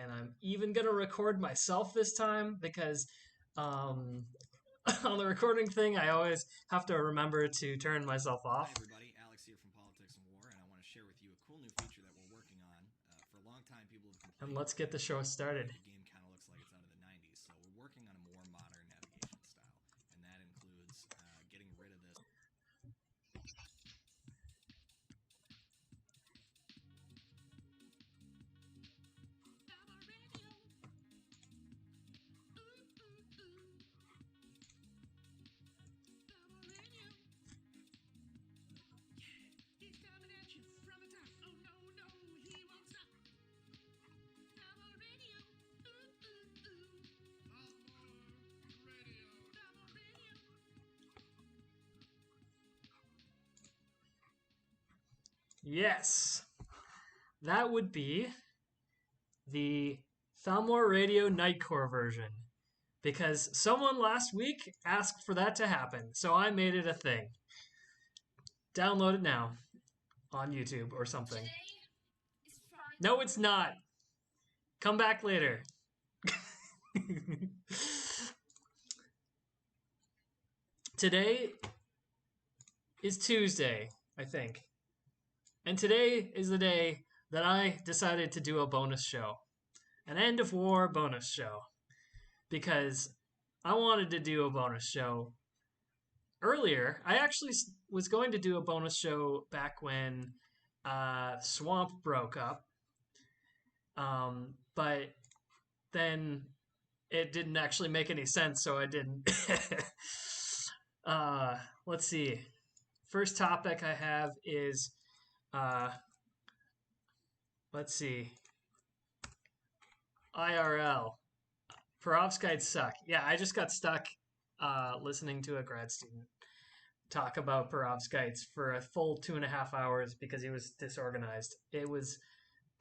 and I'm even going to record myself this time because on the recording thing, I always have to remember to turn myself off. Hi everybody, Alex here from Politics and War, and I want to share with you a cool new feature that we're working on. For a long time, people have complained. And let's get the show started. The game kind of looks like it's out of the 90s, so we're working on a more modern navigation style, and that includes getting rid of this. Yes, that would be the Thalmor Radio Nightcore version. Because someone last week asked for that to happen, so I made it a thing. Download it now on YouTube or something. No, it's not. Come back later. Today is Tuesday, I think. And today is the day that I decided to do a bonus show. An end of war bonus show. Because I wanted to do a bonus show earlier. I actually was going to do a bonus show back when Swamp broke up. But then it didn't actually make any sense, so I didn't. Let's see. First topic I have is, let's see, IRL. Perovskites suck. Yeah, I just got stuck listening to a grad student talk about Perovskites for a full 2.5 hours because he was disorganized. It was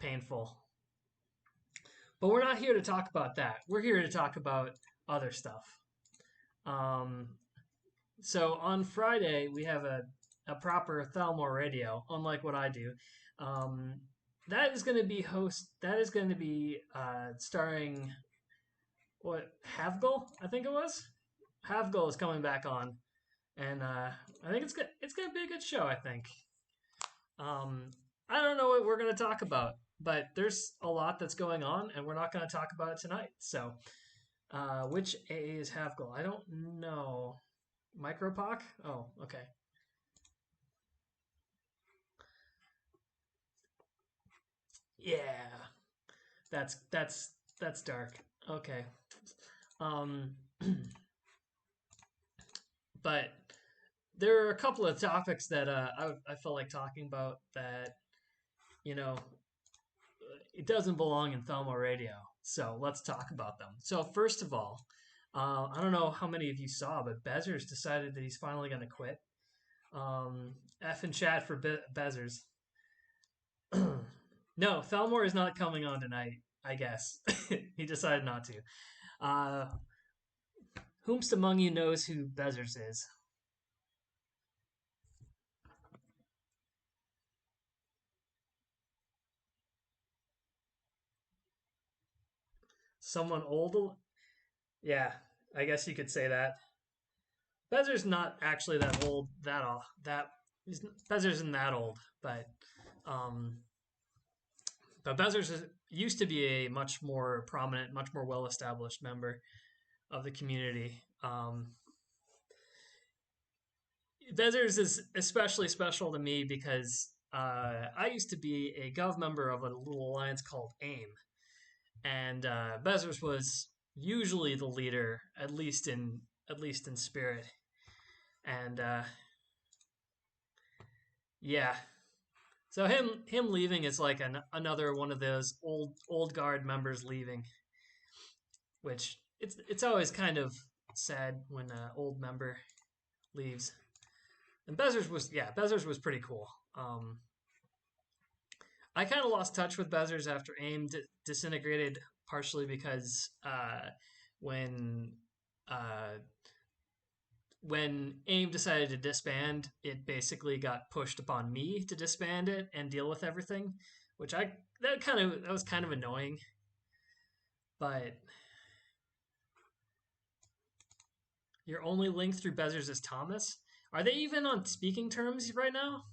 painful. But we're not here to talk about that. We're here to talk about other stuff. So on Friday, we have a proper Thalmor radio, unlike what I do. That is going to be starring Havgul, I think it was. Havgul is coming back on, and I think it's going to be a good show. I think. I don't know what we're going to talk about, but there's a lot that's going on, and we're not going to talk about it tonight. So, which AA is Havgul? I don't know. Micropoc? Oh, okay. Yeah, that's dark. Okay. But there are a couple of topics that I felt like talking about that, it doesn't belong in Thelma Radio. So let's talk about them. So first of all, I don't know how many of you saw, but Bezzers decided that he's finally going to quit. F in chat for Bezzers. No, Thalmor is not coming on tonight, I guess. He decided not to. Whomst among you knows who Bezzers is? Someone old? Yeah, I guess you could say that. Bezzer's not actually that old. Bezzers isn't that old, but Bezzers used to be a much more prominent, much more well-established member of the community. Bezzers is especially special to me because I used to be a gov member of a little alliance called AIM, and Bezzers was usually the leader, at least in spirit, and yeah. So him leaving is like another one of those old guard members leaving, which it's always kind of sad when an old member leaves. And Bezzers was pretty cool. I kind of lost touch with Bezzers after AIM disintegrated, partially because when AIM decided to disband, it basically got pushed upon me to disband it and deal with everything, which that was kind of annoying. but your only link through Bezzers is Thomas. Are they even on speaking terms right now?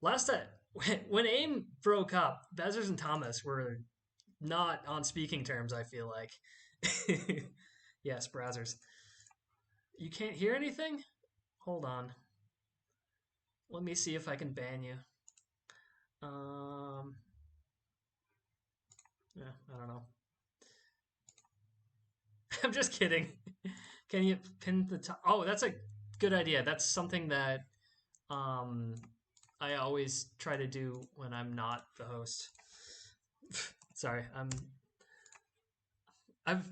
Last time, when AIM broke up, Bezzers and Thomas were not on speaking terms, I feel like. Yes, browsers. You can't hear anything? Hold on. Let me see if I can ban you. Yeah, I don't know. I'm just kidding. Can you pin the top? Oh, that's a good idea. That's something that I always try to do when I'm not the host. Sorry,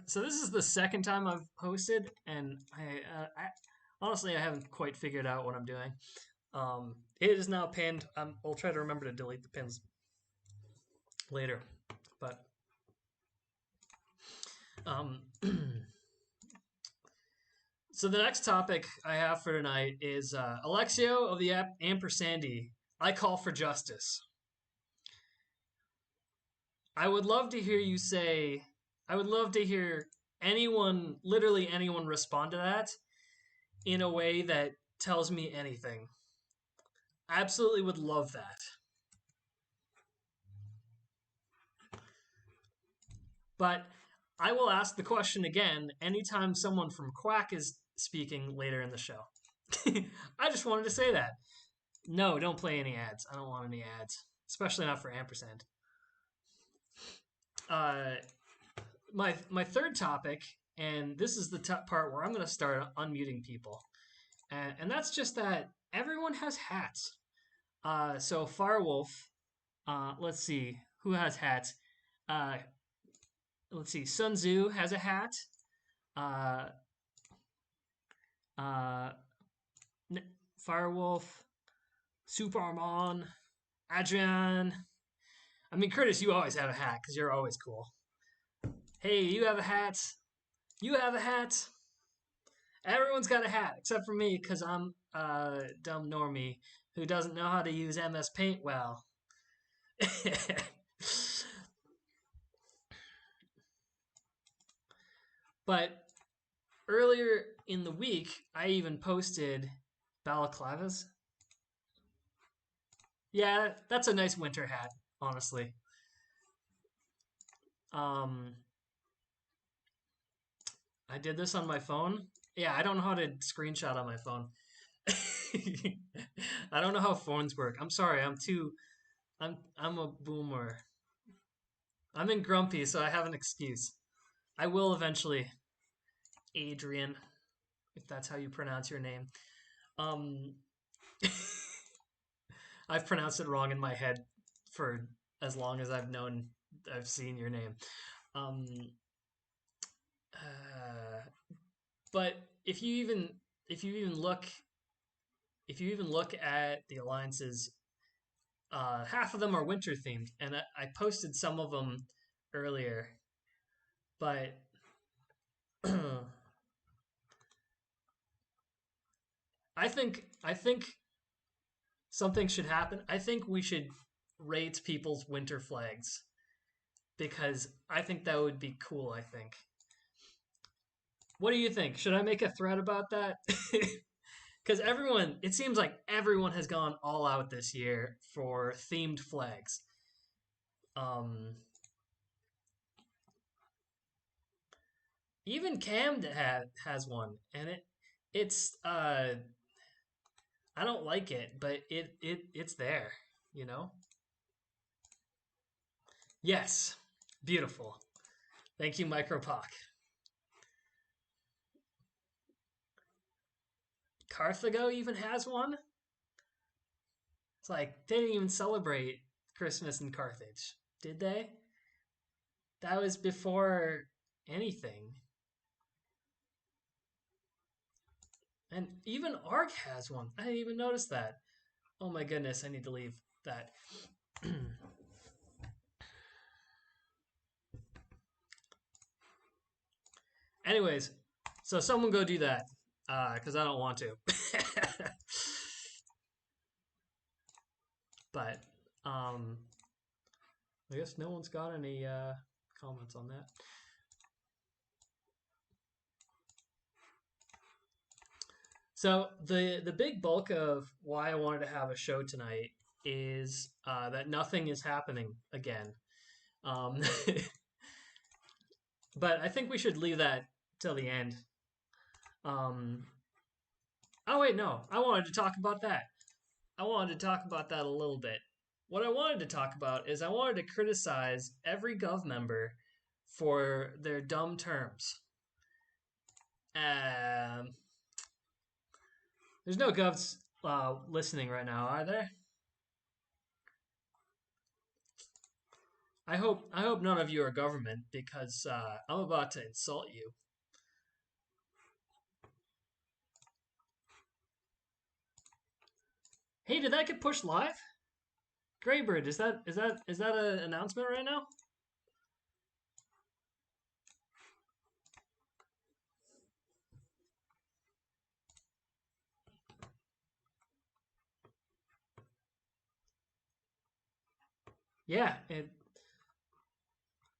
so this is the second time I've hosted, and I honestly I haven't quite figured out what I'm doing. It is now pinned. I'll try to remember to delete the pins later, but so the next topic I have for tonight is ALEXIO of the AMPERSANDI. I call for justice. I would love to hear you say. I would love to hear anyone, literally anyone, respond to that in a way that tells me anything. Absolutely would love that. But I will ask the question again anytime someone from Quack is speaking later in the show. I just wanted to say that. No, don't play any ads. I don't want any ads, especially not for Ampersand. My third topic, and this is the part where I'm going to start unmuting people, and that's just that everyone has hats. So Firewolf, let's see who has hats. Let's see, Sun Tzu has a hat. Uh, uh, Firewolf, Superman, Adrian. I mean, Curtis, you always have a hat because you're always cool. Hey, you have a hat. You have a hat. Everyone's got a hat except for me because I'm a dumb normie who doesn't know how to use MS Paint well. But earlier in the week, I even posted balaclavas. Yeah, that's a nice winter hat, honestly. Um, I did this on my phone. Yeah, I don't know how to screenshot on my phone. I don't know how phones work. I'm sorry. I'm a boomer. I'm in grumpy, so I have an excuse. I will eventually, Adrian, if that's how you pronounce your name. Um, I've pronounced it wrong in my head for as long as I've seen your name. Um, but if you even look at the alliances, half of them are winter themed, and I posted some of them earlier, but I think something should happen. I think we should rate people's winter flags because I think that would be cool. I think. What do you think? Should I make a thread about that? Because it seems like everyone has gone all out this year for themed flags. Um, Even Cam has one, and it's I don't like it, but it's there, you know. Yes, beautiful. Thank you, Micropoc. Carthago even has one. It's like they didn't even celebrate Christmas in Carthage, did they? That was before anything. And even Ark has one. I didn't even notice that. Oh my goodness, I need to leave that. Anyways, so someone go do that because I don't want to. But I guess no one's got any comments on that. So the big bulk of why I wanted to have a show tonight is that nothing is happening again. Um, but I think we should leave that till the end. Um, oh wait, no, I wanted to talk about that. I wanted to talk about that a little bit. What I wanted to talk about is I wanted to criticize every Gov member for their dumb terms. Um, there's no Govs listening right now, are there? I hope none of you are government because I'm about to insult you. Hey, did that get pushed live? Graybird, is that an announcement right now? Yeah.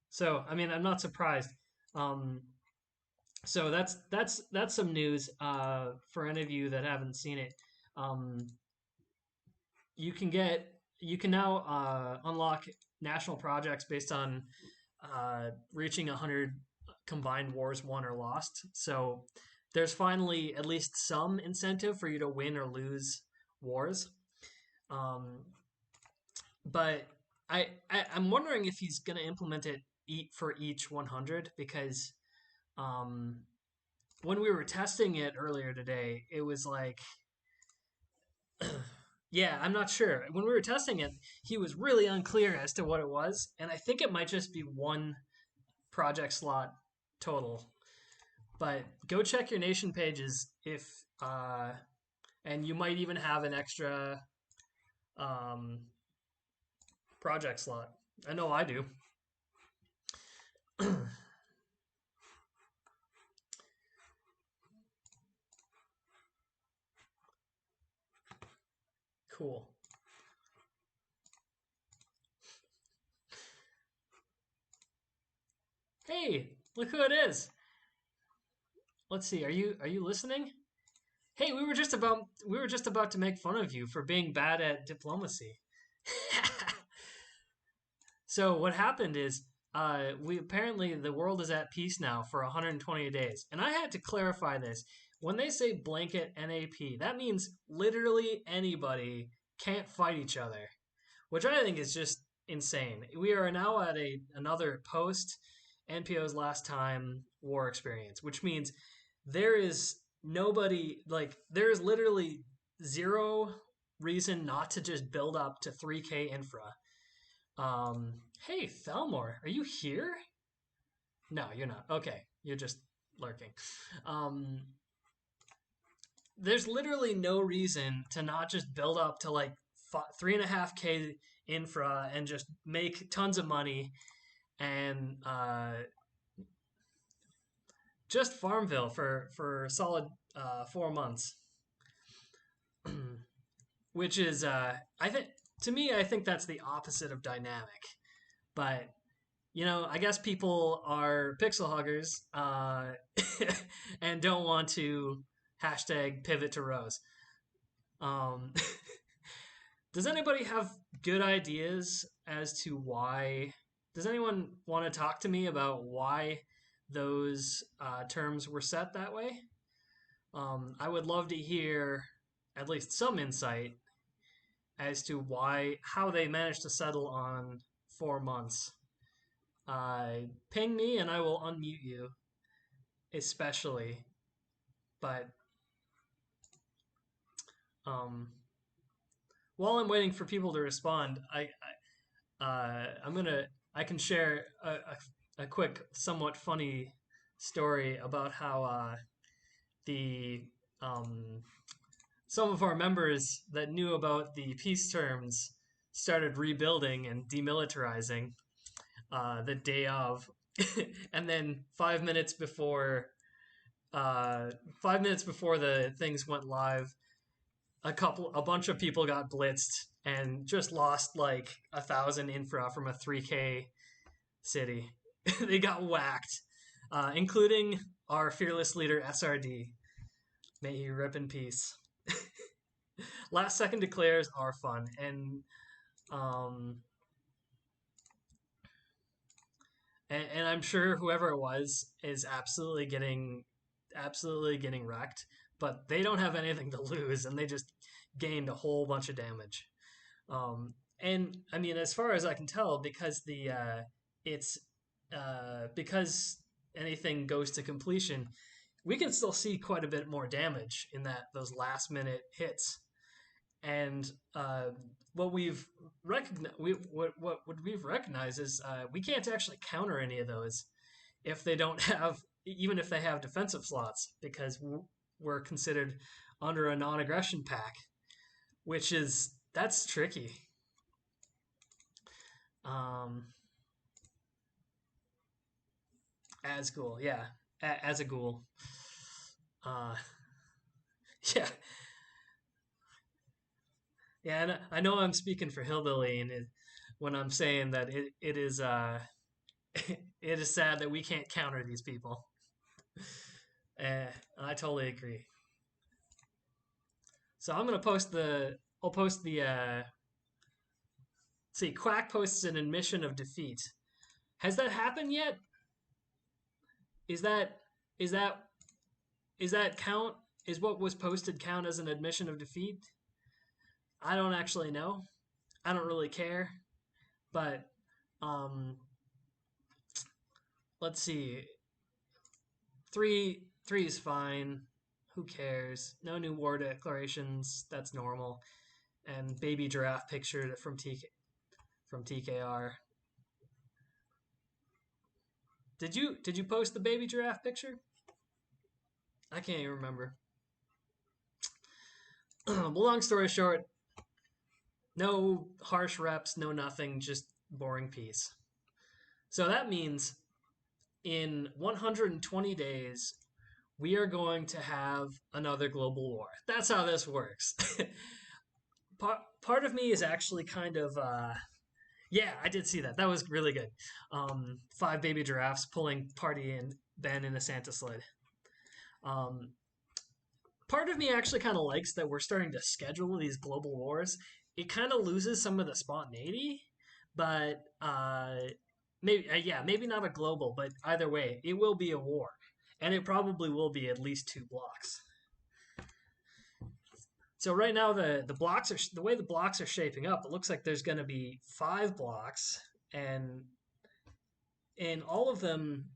So I mean, I'm not surprised. Um, so that's some news for any of you that haven't seen it. Um, you can now unlock national projects based on reaching 100 combined wars won or lost. So there's finally at least some incentive for you to win or lose wars. Um, but I'm wondering if he's going to implement it for each 100 because um, when we were testing it earlier today, it was like, yeah, I'm not sure. When we were testing it, he was really unclear as to what it was, and I think it might just be one project slot total. But go check your nation pages if, and you might even have an extra um, project slot. I know I do. Cool. Hey, look who it is. Let's see. Are you listening? Hey, we were just about to make fun of you for being bad at diplomacy. So what happened is we apparently the world is at peace now for 120 days, and I had to clarify this. When they say blanket NAP, that means literally anybody can't fight each other, which I think is just insane. We are now at another post NPO's last time war experience, which means there is nobody like there is literally zero reason not to just build up to 3K infra. Hey, Thelmore, are you here? No, you're not. Okay, you're just lurking. Um, there's literally no reason to not just build up to like 3.5K infra and just make tons of money and just Farmville for a solid 4 months, which is I think to me I think that's the opposite of dynamic, but I guess people are pixel huggers and don't want to hashtag pivot to Rose. Um, does anybody have good ideas as to why? Does anyone want to talk to me about why those terms were set that way? I would love to hear at least some insight as to how they managed to settle on 4 months. Ping me and I will unmute you, especially. But um, while I'm waiting for people to respond, I can share a quick, somewhat funny story about how the some of our members that knew about the peace terms started rebuilding and demilitarizing the day of, and then 5 minutes before 5 minutes before the things went live, a bunch of people got blitzed and just lost like 1,000 infra from a 3K city. They got whacked, including our fearless leader SRD. May he rip in peace. Last second declares are fun, um, and I'm sure whoever it was is absolutely getting wrecked. But they don't have anything to lose, and they just gained a whole bunch of damage. And I mean, as far as I can tell, because it's because anything goes to completion, we can still see quite a bit more damage in those last minute hits. And what we've recognized is we can't actually counter any of those if they don't have, even if they have defensive slots, because we're considered under a non-aggression pack, that's tricky. As ghoul, yeah, as a ghoul. Yeah, yeah, and I know I'm speaking for Hillbilly when I'm saying that it is it is sad that we can't counter these people. I totally agree. So I'm gonna I'll post the see, Quack posts an admission of defeat. Has that happened yet? Is that is that is that count? Is what was posted count as an admission of defeat? I don't actually know. I don't really care. But um, let's see. Three is fine. Who cares? No new war declarations. That's normal. And baby giraffe picture from TKR. Did you post the baby giraffe picture? I can't even remember. Long story short, no harsh reps, no nothing, just boring peace. So that means in 120 days, we are going to have another global war. That's how this works. Part of me is actually kind of, yeah, I did see that. That was really good. 5 baby giraffes pulling Party and Ben in a Santa sled. Part of me actually kind of likes that we're starting to schedule these global wars. It kind of loses some of the spontaneity, but maybe not a global, but either way, it will be a war, and it probably will be at least 2 blocks. So right now the way the blocks are shaping up, it looks like there's going to be 5 blocks, and all of them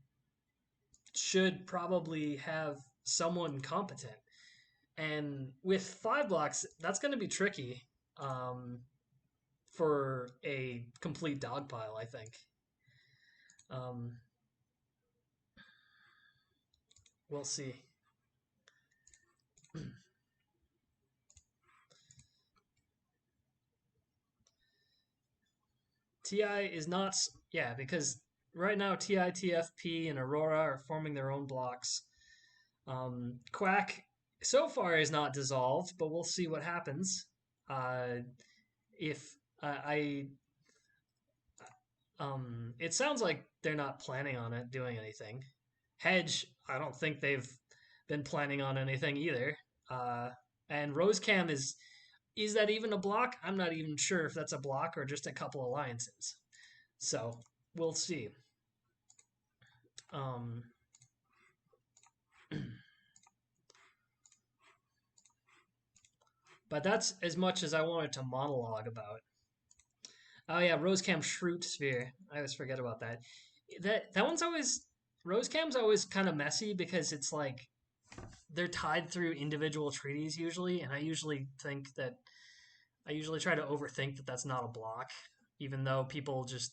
should probably have someone competent. And with 5 blocks, that's going to be tricky for a complete dog pile, I think. We'll see. TI is not, yeah, because right now TI, TFP, and Aurora are forming their own blocks. Quack so far is not dissolved, but we'll see what happens. If it sounds like they're not planning on it doing anything. Hedge, I don't think they've been planning on anything either. And Rosecam is that even a block? I'm not even sure if that's a block or just a couple alliances. So we'll see. But that's as much as I wanted to monologue about. Oh yeah, Rosecam Shroot Sphere. I always forget about that. That one's always Rosecam's always kind of messy because it's like they're tied through individual treaties usually, and I usually try to overthink that that's not a block, even though people just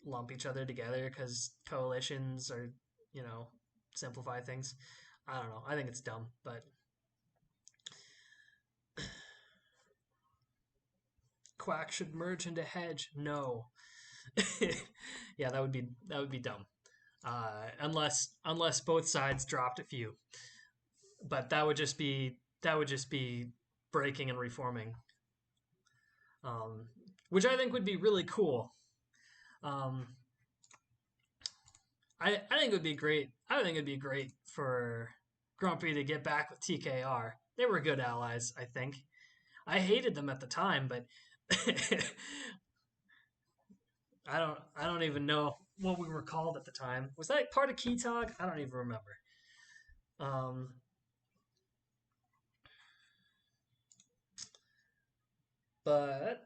lump each other together because coalitions or simplify things. I don't know. I think it's dumb, but Quack should merge into Hedge. No. Yeah, that would be dumb. Unless both sides dropped a few, but that would just be breaking and reforming, which I think would be really cool. I think it would be great. I think it'd be great for grumpy to get back with TKR. They were good allies, I think. I hated them at the time, but I don't even know what we were called at the time. Was that part of Ketog? I don't even remember. Um, but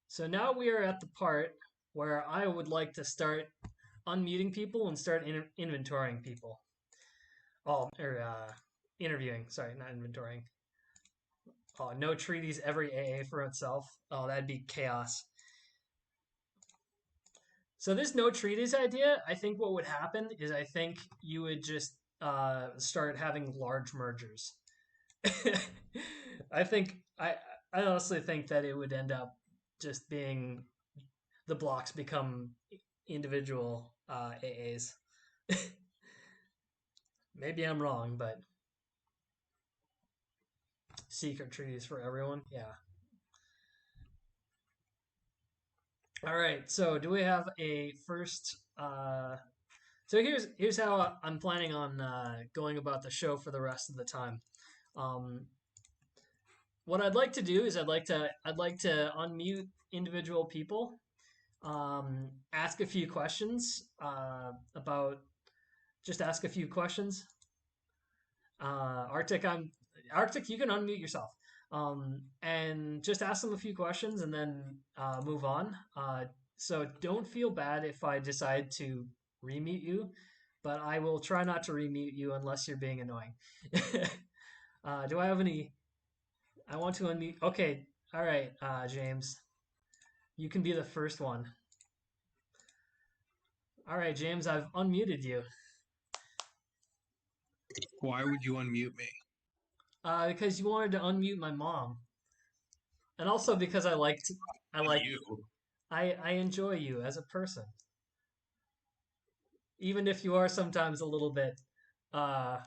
so now we are at the part where I would like to start unmuting people and start inventorying people. Oh, or interviewing. Sorry, not inventorying. Oh, no treaties, every AA for itself. Oh, that'd be chaos. So this no treaties idea, I think what would happen is I think you would just start having large mergers. I think I honestly think that it would end up just being the blocks become individual AAs. Maybe I'm wrong, but secret treaties for everyone. Yeah. All right. So do we have a first? So here's how I'm planning on going about the show for the rest of the time. Um, what I'd like to do is I'd like to unmute individual people, ask a few questions about just ask a few questions. Arctic, you can unmute yourself. And just ask them a few questions and then move on. So don't feel bad if I decide to remute you, but I will try not to remute you unless you're being annoying. Do I have any? I want to unmute. Okay, all right, James. You can be the first one. All right, James, I've unmuted you. Why would you unmute me? Because you wanted to unmute my mom, and also because I You. I enjoy you as a person, even if you are sometimes a little bit uh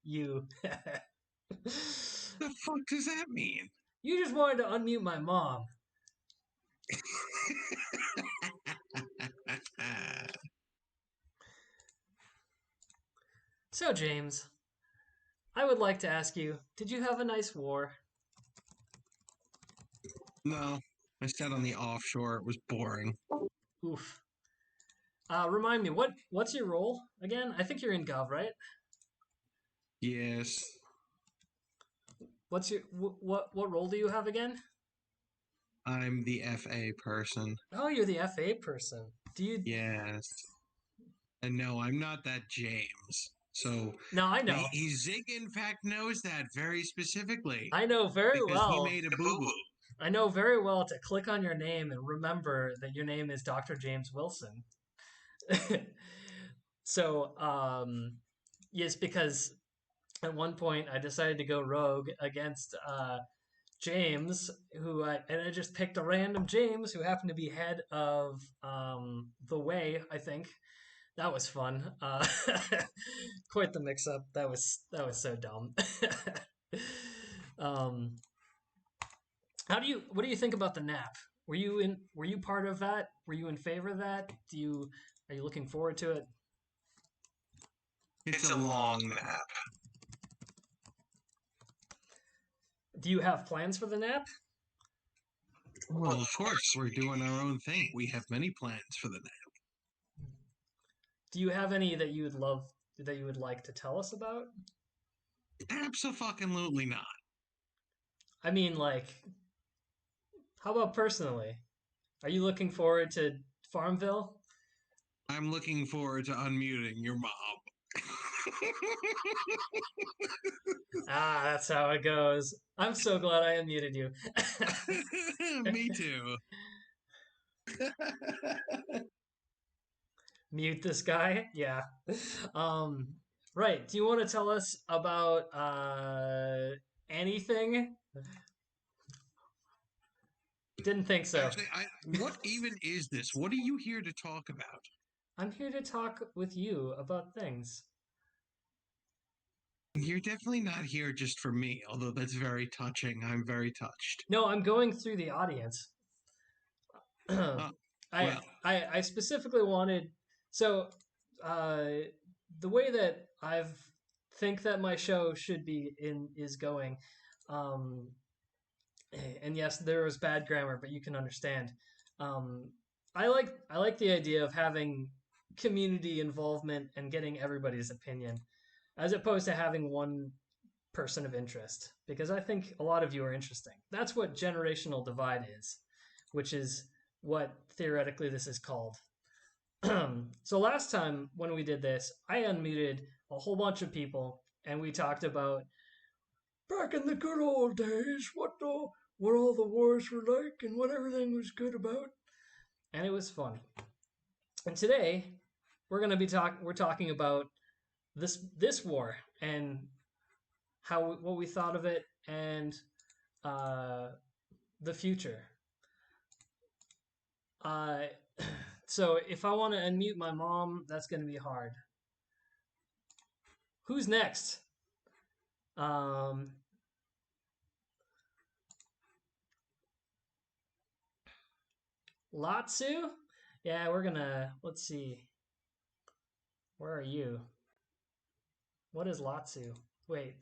you. The fuck does that mean? You just wanted to unmute my mom. So, James, I would like to ask you, did you have a nice war? No, I sat on the offshore. It was boring. Oof. Remind me, what's your role again? I think you're in Gov, right? Yes. What's your what role do you have again? I'm the FA person. Oh, you're the FA person. Do you? Yes. And no, I'm not that James. So No, I know. Zig, in fact, knows that very specifically. I know very because well. he made a boo-boo. I know very well to click on your name and remember that your name is Dr. James Wilson. So, yes, because at one point I decided to go rogue against James, and I just picked a random James who happened to be head of the Way, I think. That was fun. Quite the mix-up. That was so dumb. um, what do you think about the nap? Were you part of that? Were you in favor of that? Are you looking forward to it? It's a long nap. Do you have plans for the nap? Well, of course, we're doing our own thing. We have many plans for the nap. Do you have any that you would like to tell us about? Abso-fucking-lutely not. I mean, like, how about personally? Are you looking forward to Farmville? I'm looking forward to unmuting your mom. Ah, that's how it goes. I'm so glad I unmuted you. Me too. Mute this guy? Yeah. Right. Do you want to tell us about anything? Didn't think so. Actually, what even is this? What are you here to talk about? I'm here to talk with you about things. You're definitely not here just for me, although that's very touching. I'm very touched. No, I'm going through the audience. I, Well, I specifically wanted so uh, the way that I've think that my show should be in is going, um, and yes, there was bad grammar, but you can understand. Um, I like the idea of having community involvement and getting everybody's opinion, as opposed to having one person of interest, because I think a lot of you are interesting. That's what generational divide is, which is what theoretically this is called. So last time when we did this, I unmuted a whole bunch of people and we talked about back in the good old days, what all the wars were like and what everything was good about, and it was fun. And today we're talking about this war and how what we thought of it and uh, the future. Uh, so if I want to unmute my mom, that's going to be hard. Who's next? Latsu? Yeah, we're gonna. Let's see. Where are you? What is Latsu? Wait.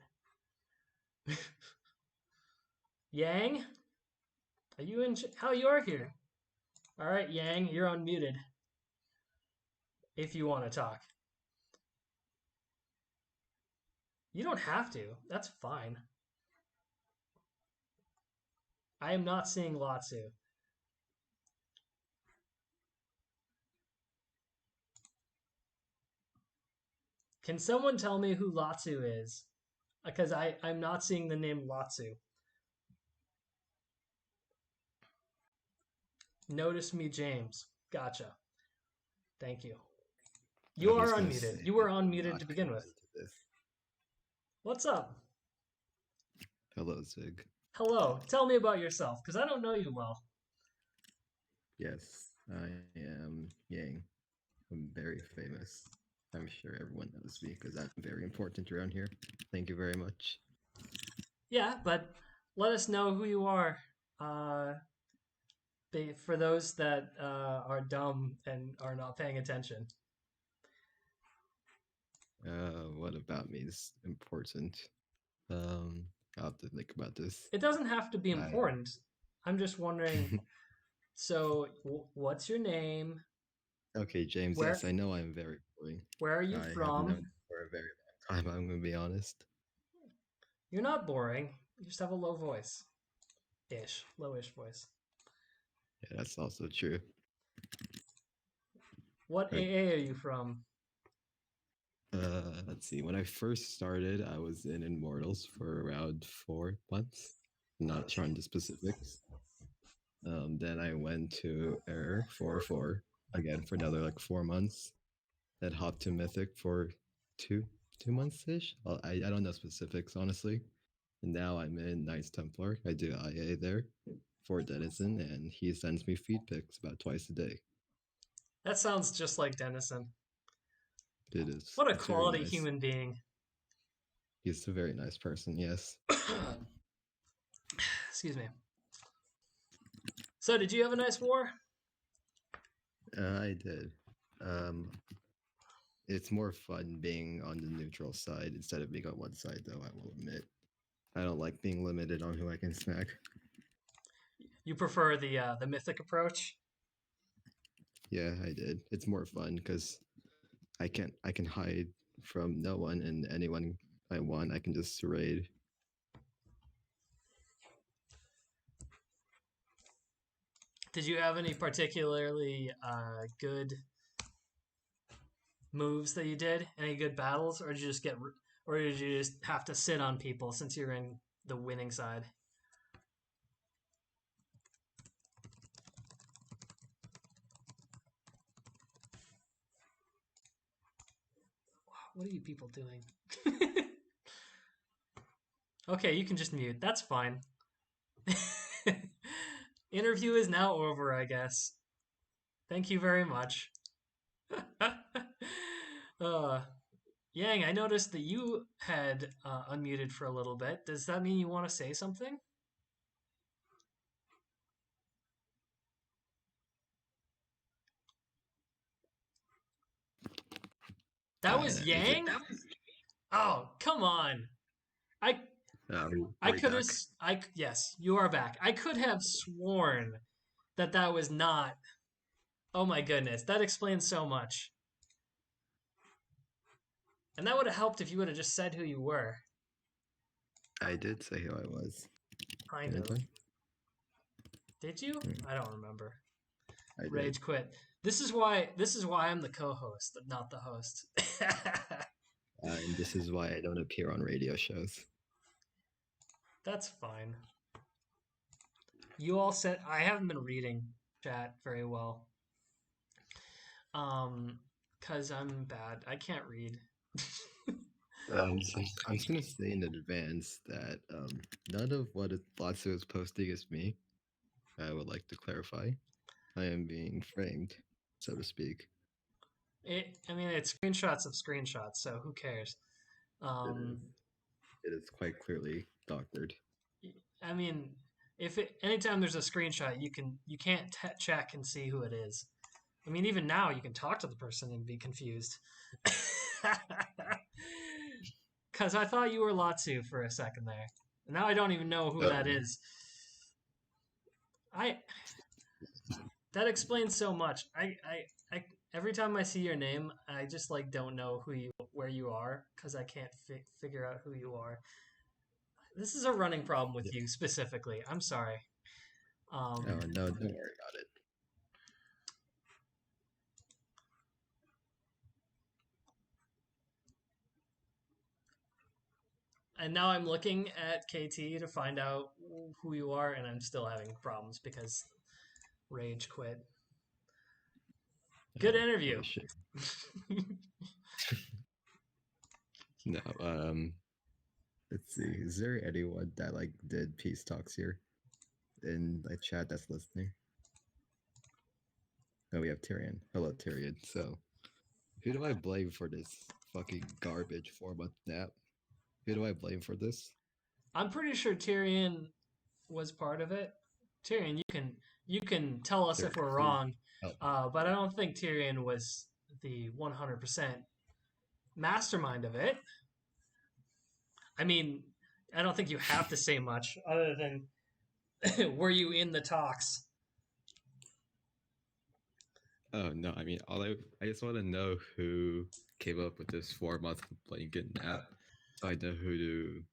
Yang? Are you in? How you are here? All right, Yang, you're unmuted. If you want to talk, you don't have to. That's fine. I am not seeing Latsu. Can someone tell me who Latsu is? Because I'm not seeing the name Latsu. Notice me, James. Gotcha. Thank you. You I was are gonna unmuted. say, You were I'm unmuted not to begin with. committed to this. What's up? Hello, Zig. Hello. Tell me about yourself, because I don't know you well. Yes, I am Yang. I'm very famous. I'm sure everyone knows me because I'm very important around here. Thank you very much. Yeah, but let us know who you are. For those that are dumb and are not paying attention. What about me is important? I'll have to think about this. It doesn't have to be I- important. I'm just wondering. So, what's your name? Okay, James. Where- Yes, I know I'm very boring. Where are you I have from? known you for a very long time. I'm gonna be honest. You're not boring. You just have a low voice. Lowish voice. Yeah, that's also true. What Right. AA are you from? Let's see. When I first started, I was in Immortals for around 4 months. Not sure on the specifics. Then I went to Error 4 again for another like 4 months. Then hopped to Mythic for two months ish. I don't know specifics honestly. And now I'm in Knights Templar. I do IA there for Denizen, and he sends me feed pics about twice a day. That sounds just like Dennison. It is. What a It's very quality nice. human being. He's a very nice person. Yes. Excuse me. So, did you have a nice war? I did. It's more fun being on the neutral side instead of being on one side, though, I will admit. I don't like being limited on who I can smack. You prefer the mythic approach? Yeah, I did. It's more fun because I can hide from no one, and anyone I want, I can just raid. Did you have any particularly good moves that you did? Any good battles, or did you just or did you just have to sit on people since you're in the winning side? What are you people doing? Okay, you can just mute. That's fine. Interview is now over, I guess. Thank you very much. Yang, I noticed that you had unmuted for a little bit. Does that mean you want to say something? That was Is Yang? Oh, come on. I are we, I are we could have back? yes, you are back. I could have sworn that that was not. Oh my goodness, that explains so much. And that would have helped if you would have just said who you were. I did say who I was. Kind Didn't of. I? Did you? Hmm, I don't remember. I did. Rage quit. This is why I'm the co-host, not the host. And this is why I don't appear on radio shows. That's fine. You all said I haven't been reading chat very well. Cause I'm bad. I can't read. So I'm just gonna say in advance that none of what Lotso is posting is me. I would like to clarify. I am being framed, so to speak. I mean, it's screenshots of screenshots, so who cares? It is. It is quite clearly doctored. I mean, anytime there's a screenshot, you can't check and see who it is. I mean, even now you can talk to the person and be confused. Because I thought you were Latsu for a second there. Now I don't even know who that is. I that explains so much. I every time I see your name, I just like don't know where you are because I can't figure out who you are. This is a running problem with you specifically. I'm sorry. Oh no, don't worry about it. And now I'm looking at KT to find out who you are, and I'm still having problems because Rage quit. Good interview. What a shame. No, let's see. Is there anyone that like did peace talks here in the chat that's listening? Oh, we have Tyrion. Hello, Tyrion. So, who do I blame for this fucking garbage 4-month nap? Who do I blame for this? I'm pretty sure Tyrion was part of it. Tyrion, you can tell us if we're wrong, but I don't think Tyrion was the 100% mastermind of it. I mean, I don't think you have to say much other than were you in the talks? Oh no, I mean, I just want to know who came up with this 4-month blanket nap, so I know who to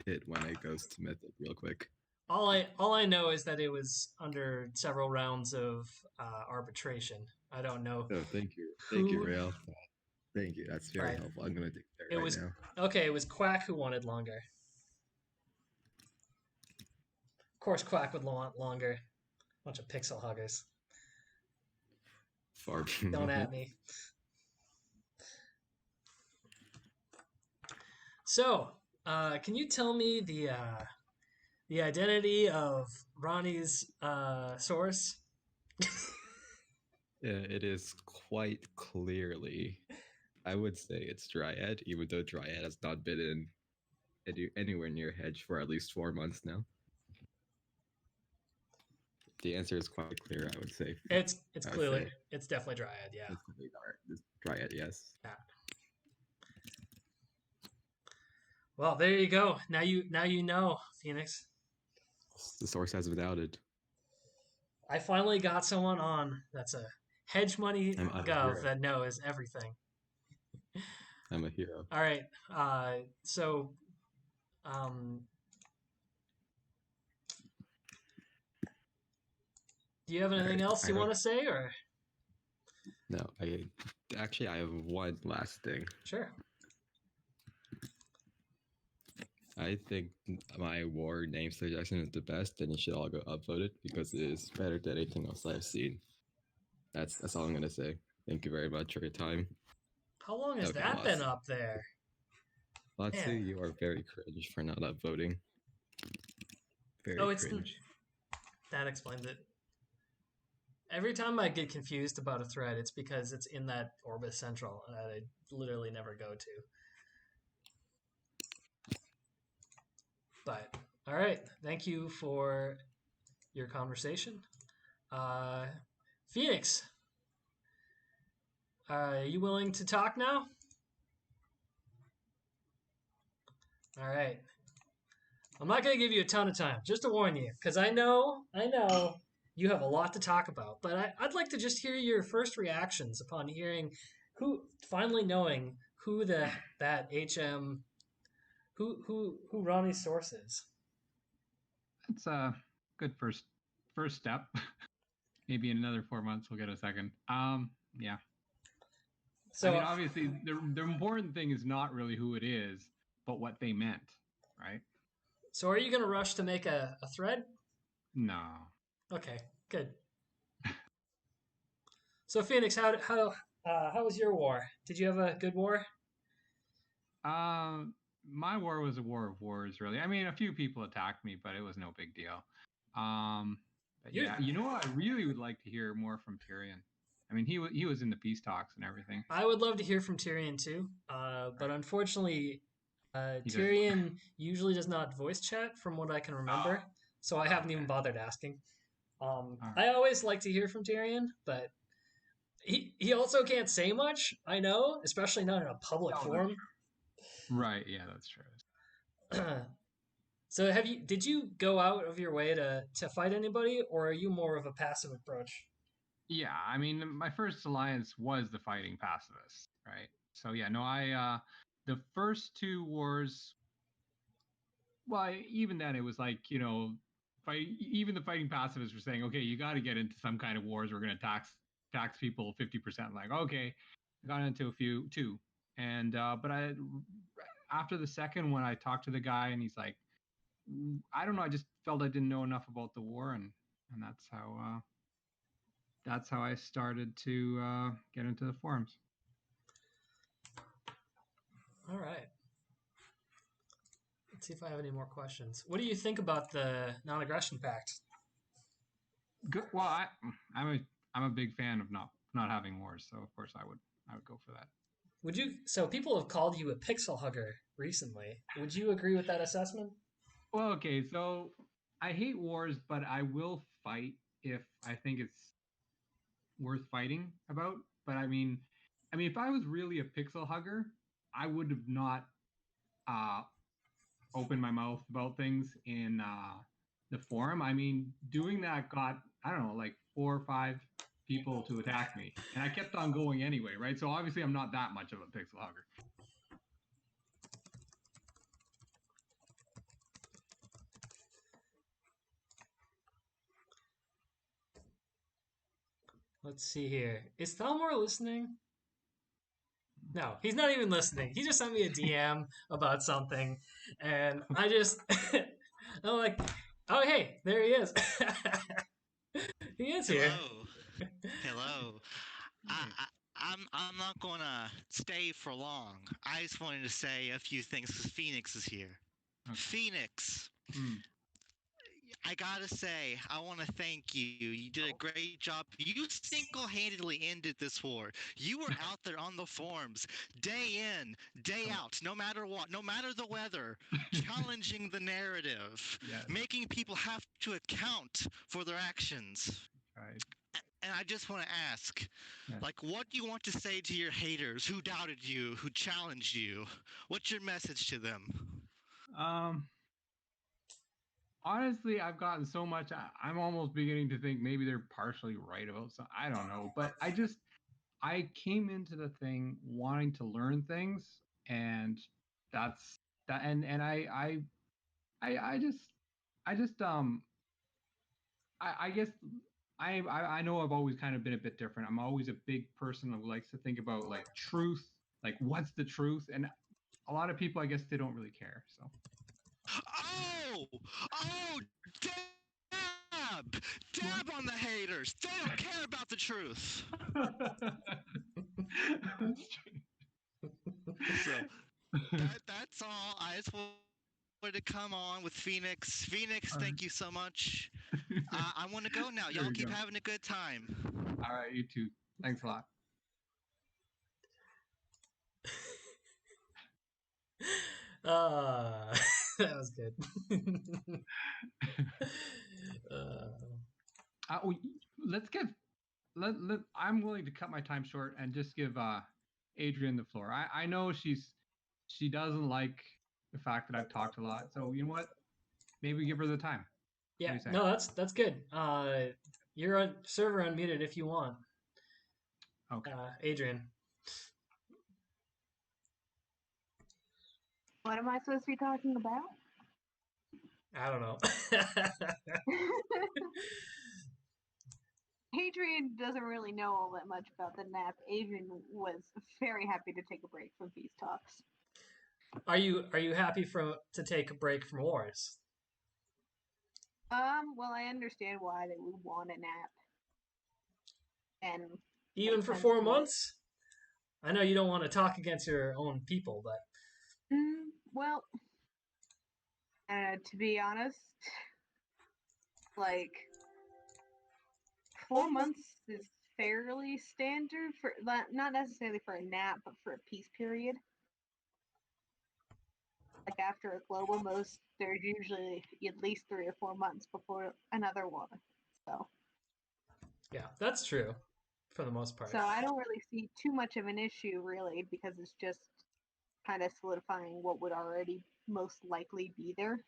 hit when it goes to Mythic real quick. All I know is that it was under several rounds of arbitration. I don't know. Oh, thank you, Rail. Thank you. That's very helpful. I'm gonna do that right now. Okay. It was Quack who wanted longer. Of course, Quack would want longer. Bunch of pixel huggers. Far Don't at me. So, can you tell me the identity of Ronnie's source? Yeah, it is quite clearly. I would say it's Dryad, even though Dryad has not been anywhere near Hedge for at least 4 months now. The answer is quite clear, I would say. It's clearly it's definitely Dryad, yeah. It's Dryad, yes. Yeah. Well, there you go. Now you know, Phoenix. The source has been outed. I finally got someone on that's a hedge money gov that knows everything. I'm a hero. All right. So do you have anything else you want to say, or? No, I have one last thing. Sure. I think my war name suggestion is the best, and you should all go upvote it because it is better than anything else I've seen. That's all I'm gonna say. Thank you very much for your time. How long has that been up there? Latsu, you are very cringe for not upvoting. Very cringe. That explains it. Every time I get confused about a thread, it's because it's in that Orbis Central that I literally never go to. But, all right. Thank you for your conversation. Phoenix, are you willing to talk now? All right. I'm not going to give you a ton of time, just to warn you, because I know you have a lot to talk about. But I'd like to just hear your first reactions upon hearing finally knowing who that HM, who Ronnie's source is. It's a good first step. Maybe in another 4 months we'll get a second. Yeah. So, I mean, obviously, the important thing is not really who it is, but what they meant, right? So are you going to rush to make a thread? No. Okay, good. So Phoenix, how was your war? Did you have a good war? My war was a war of wars, really. I mean, a few people attacked me, but it was no big deal. But yeah, you know what? I really would like to hear more from Tyrion. I mean, he was in the peace talks and everything. I would love to hear from Tyrion too, but unfortunately, Tyrion usually does not voice chat, from what I can remember. So I haven't even bothered asking. I always like to hear from Tyrion, but he also can't say much. I know, especially not in a public forum. Right? Yeah, that's true. So did you go out of your way to fight anybody, or are you more of a passive approach? Yeah, I mean, my first alliance was the fighting pacifists, right? So yeah, no, I the first two wars, well, even then it was like, even the fighting pacifists were saying, okay, you got to get into some kind of wars. We're going to tax people 50%. Like, okay, I got into a few too, and but after the second one, I talked to the guy, and he's like, I don't know, I just felt I didn't know enough about the war, and that's how I started to get into the forums. All right. Let's see if I have any more questions. What do you think about the non-aggression pact? Good. Well, I'm a big fan of not having wars, so of course I would go for that. Would you? So people have called you a pixel hugger recently. Would you agree with that assessment? Well, okay. So I hate wars, but I will fight if I think it's worth fighting about. But I mean, if I was really a pixel hugger, I would have not opened my mouth about things in the forum. I mean, doing that got, I don't know, like 4 or 5 people to attack me, and I kept on going anyway, right? So obviously I'm not that much of a pixel hugger. Let's see here. Is Thalmor listening? No, he's not even listening. He just sent me a DM about something, and I just, I'm like, oh hey, there he is. He is here. Hello. I'm not gonna stay for long. I just wanted to say a few things because Phoenix is here. Okay. Phoenix. I gotta say, I want to thank you. You did a great job. You single-handedly ended this war. You were out there on the forums, day in, day out, no matter what, no matter the weather, challenging the narrative, making people have to account for their actions. Right. And I just want to ask, like, what do you want to say to your haters who doubted you, who challenged you? What's your message to them? Honestly, I've gotten so much. I'm almost beginning to think maybe they're partially right about something. I don't know, but I came into the thing wanting to learn things, and that's that. And I guess I know I've always kind of been a bit different. I'm always a big person who likes to think about like truth, like what's the truth, and a lot of people, I guess, they don't really care. So. Oh, dab on the haters. They don't care about the truth. So that's all. I just wanted to come on with Phoenix. Phoenix, thank you so much. I want to go now. Y'all keep having a good time. All right, you too. Thanks a lot. That was good. Let's give. I'm willing to cut my time short and just give Adrian the floor. I know she doesn't like the fact that I've talked a lot. So you know what? Maybe give her the time. Yeah, no, that's good. You're on server unmuted if you want. Okay. Adrian. What am I supposed to be talking about? I don't know. Adrian doesn't really know all that much about the nap. Adrian was very happy to take a break from peace talks. Are you happy to take a break from wars? Well, I understand why they would want a nap. And even for 4 months? I know you don't want to talk against your own people, but well, to be honest, like 4 months is fairly standard for not necessarily for a nap, but for a peace period. Like after a global, there's usually at least 3 or 4 months before another war. So yeah, that's true for the most part. So I don't really see too much of an issue, really, because it's just kind of solidifying what would already most likely be there.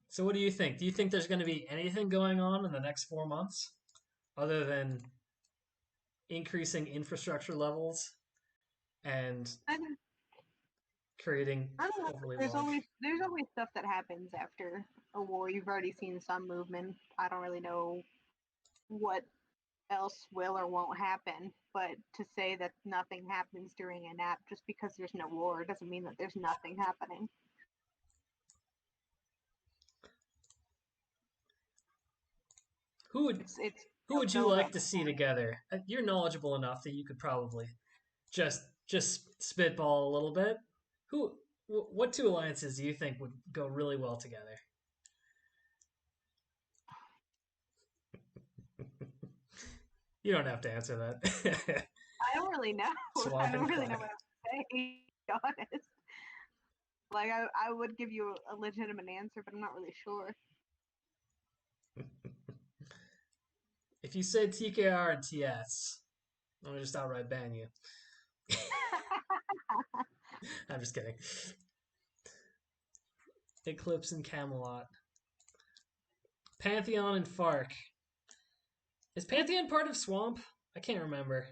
So what do you think? Do you think there's going to be anything going on in the next 4 months other than increasing infrastructure levels and creating overly there's always stuff that happens after a war. You've already seen some movement. I don't really know what else will or won't happen, but to say that nothing happens during a nap just because there's no war doesn't mean that there's nothing happening. Who would you like to see together? You're knowledgeable enough that you could probably just spitball a little bit. What 2 alliances do you think would go really well together? You don't have to answer that. I don't really know. I don't really know what to say, to be honest. Like, I would give you a legitimate answer, but I'm not really sure. If you say TKR and TS, I'm going to just outright ban you. I'm just kidding. Eclipse and Camelot. Pantheon and Fark. Is Pantheon part of Swamp? I can't remember.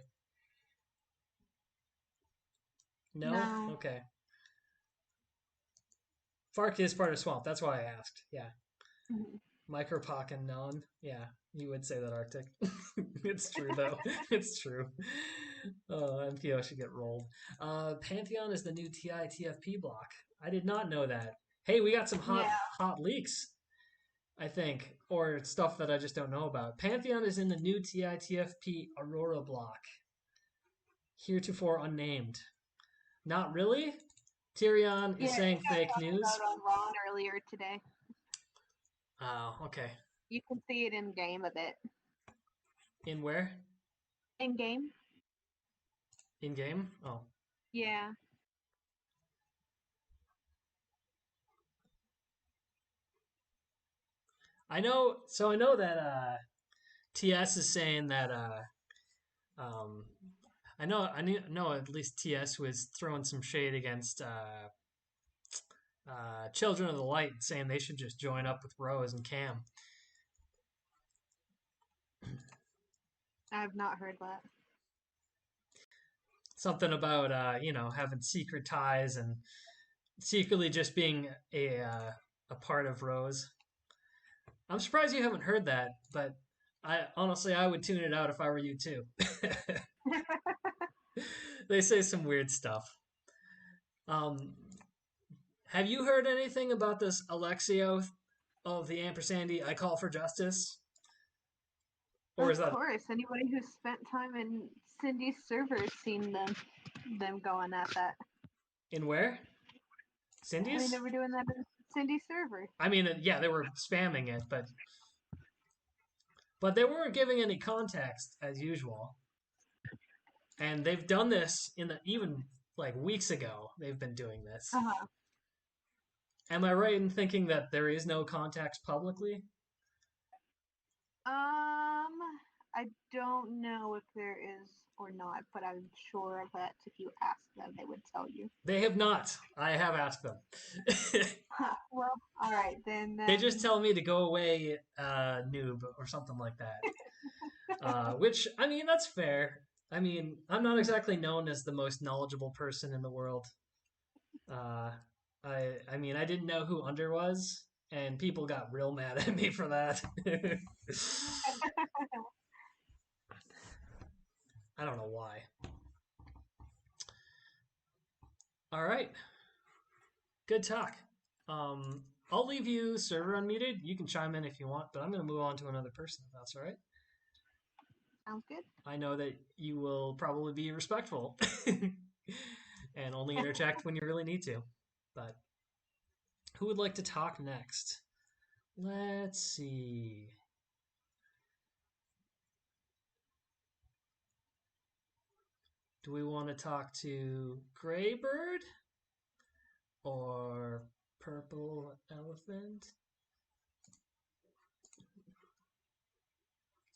No? Okay. Fark is part of Swamp. That's why I asked. Yeah. Mm-hmm. Micropock and Non. Yeah, you would say that, Arctic. It's true, though. It's true. Oh, MPO should get rolled. Pantheon is the new TI TFP block. I did not know that. Hey, we got some hot leaks, I think, or stuff that I just don't know about. Pantheon is in the new TI TFP Aurora block. Heretofore unnamed. Not really? Tyrion is saying fake news. About on Ron earlier today. Oh, okay. You can see it in game a bit. In where? In game. In game? Oh. Yeah. I know that TS is saying that I know at least TS was throwing some shade against Children of the Light, saying they should just join up with Rose and Cam. I've not heard that. Something about having secret ties and secretly just being a part of Rose. I'm surprised you haven't heard that, but I would tune it out if I were you too. They say some weird stuff. Have you heard anything about this ALEXIO of the AMPERSANDI I Call for Justice? Or of course, anybody who's spent time in Cindy's server has seen them going at that. In where? Cindy's? I mean, they were doing that in Cindy's server. I mean, yeah, they were spamming it, but they weren't giving any context as usual. And they've done this even like weeks ago. They've been doing this. Uh-huh. Am I right in thinking that there is no context publicly? I don't know if there is or not, but I'm sure that if you ask them, they would tell you. They have not. I have asked them. Well, all right then. They just tell me to go away, noob, or something like that. Which, I mean, that's fair. I mean, I'm not exactly known as the most knowledgeable person in the world. I mean, I didn't know who Under was, and people got real mad at me for that. I don't know why. All right. Good talk. I'll leave you server unmuted. You can chime in if you want, but I'm going to move on to another person, if that's all right. Sounds good. I know that you will probably be respectful and only interject when you really need to. But who would like to talk next? Let's see. Do we want to talk to Graybird or Purple Elephant?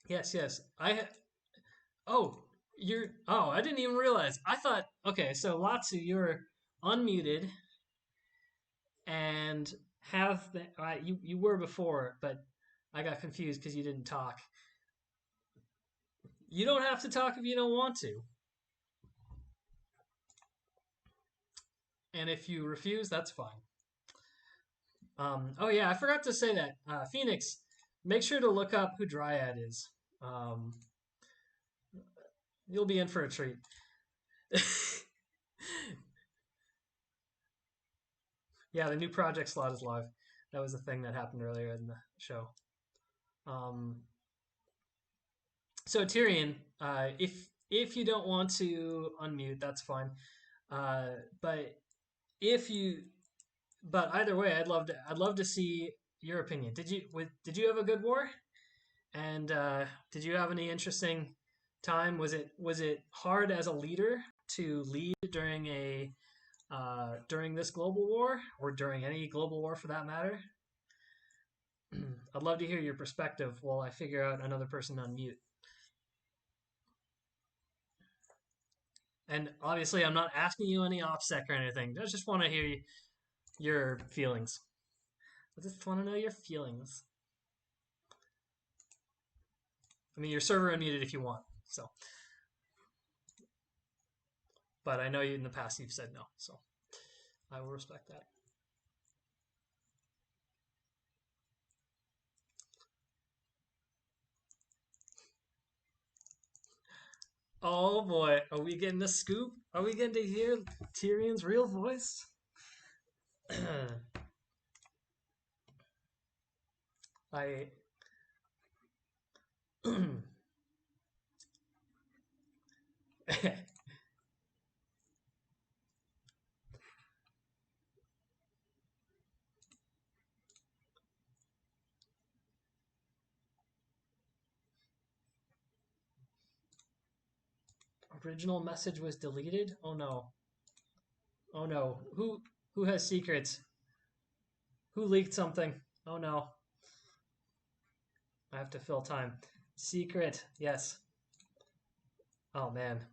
Yes. Oh, I didn't even realize. I thought, okay, so Latsu, you're unmuted and you were before, but I got confused because you didn't talk. You don't have to talk if you don't want to. And if you refuse, that's fine. Oh yeah, I forgot to say that. Phoenix, make sure to look up who Dryad is. You'll be in for a treat. Yeah, the new project slot is live. That was a thing that happened earlier in the show. So Tyrion, if you don't want to unmute, that's fine. But either way, I'd love to see your opinion. Did you have a good war? And did you have any interesting time? Was it hard as a leader to lead during during this global war, or during any global war for that matter? I'd love to hear your perspective while I figure out another person to unmute. And obviously, I'm not asking you any OPSEC or anything. I just want to hear your feelings. I just want to know your feelings. I mean, your server unmuted if you want. So, but I know you in the past you've said no, so I will respect that. Oh boy, are we getting the scoop? Are we getting to hear Tyrion's real voice? Original message was deleted? Oh no. Oh no. Who has secrets? Who leaked something? Oh no. I have to fill time. Secret. Yes. Oh man.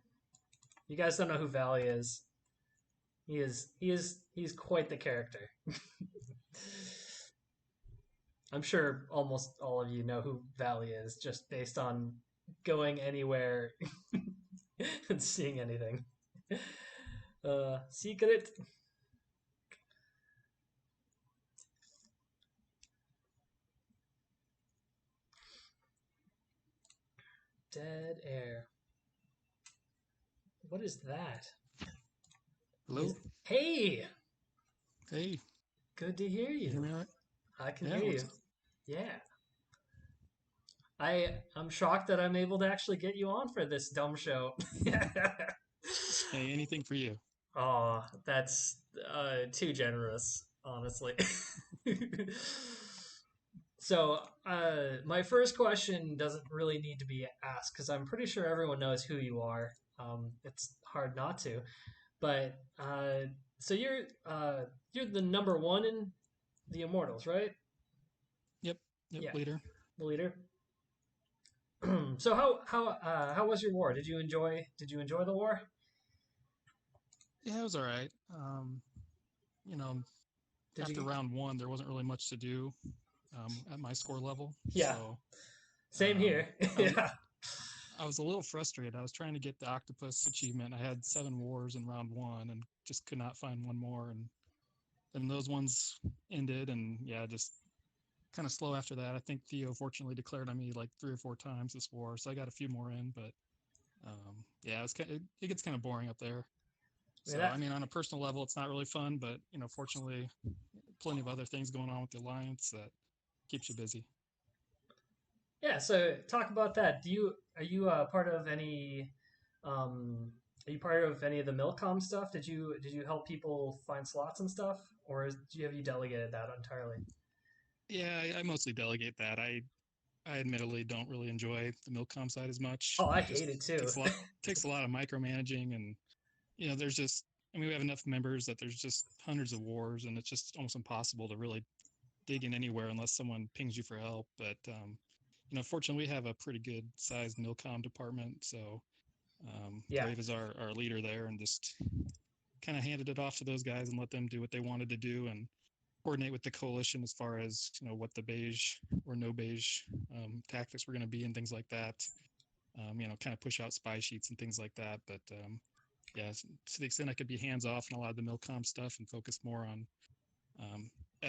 You guys don't know who Valley is. He's quite the character. I'm sure almost all of you know who Valley is, just based on going anywhere and seeing anything. Secret. Dead air. What is that? Hello? Hey! Hey. Good to hear you. You hear me all right? I can hear you. Yeah. I'm shocked that I'm able to actually get you on for this dumb show. Hey, anything for you. Oh, that's too generous, honestly. So, my first question doesn't really need to be asked because I'm pretty sure everyone knows who you are. It's hard not to. But so you're the number one in the Immortals, right? Yep, Yeah. leader. The leader. So how was your war? Did you enjoy the war? Yeah, it was all right. Did After you? round one, there wasn't really much to do at my score level. Yeah, So same here. I was Yeah. I was a little frustrated. I was trying to get the octopus achievement. I had 7 wars in round one and just could not find one more. And then those ones ended, and yeah, just kind of slow after that. I think Theo fortunately declared on me like 3 or 4 times this war, so I got a few more in. But yeah, it gets kind of boring up there. So I mean, on a personal level, it's not really fun, but fortunately, plenty of other things going on with the alliance that keeps you busy. Yeah. So talk about that. Are you part of any? Are you part of any of the Milcom stuff? Did you help people find slots and stuff, or have you delegated that entirely? Yeah, I mostly delegate that. I admittedly don't really enjoy the Milcom side as much. Oh, I It just hate it too. takes a lot of micromanaging, and there's just I mean we have enough members that there's just hundreds of wars, and it's just almost impossible to really dig in anywhere unless someone pings you for help. But fortunately, we have a pretty good sized Milcom department, so Yeah. Brave is our leader there, and just kind of handed it off to those guys and let them do what they wanted to do, and coordinate with the coalition as far as what the beige or no beige tactics were going to be and things like that. Kind of push out spy sheets and things like that. But yeah, to the extent I could be hands off in a lot of the Milcom stuff and focus more on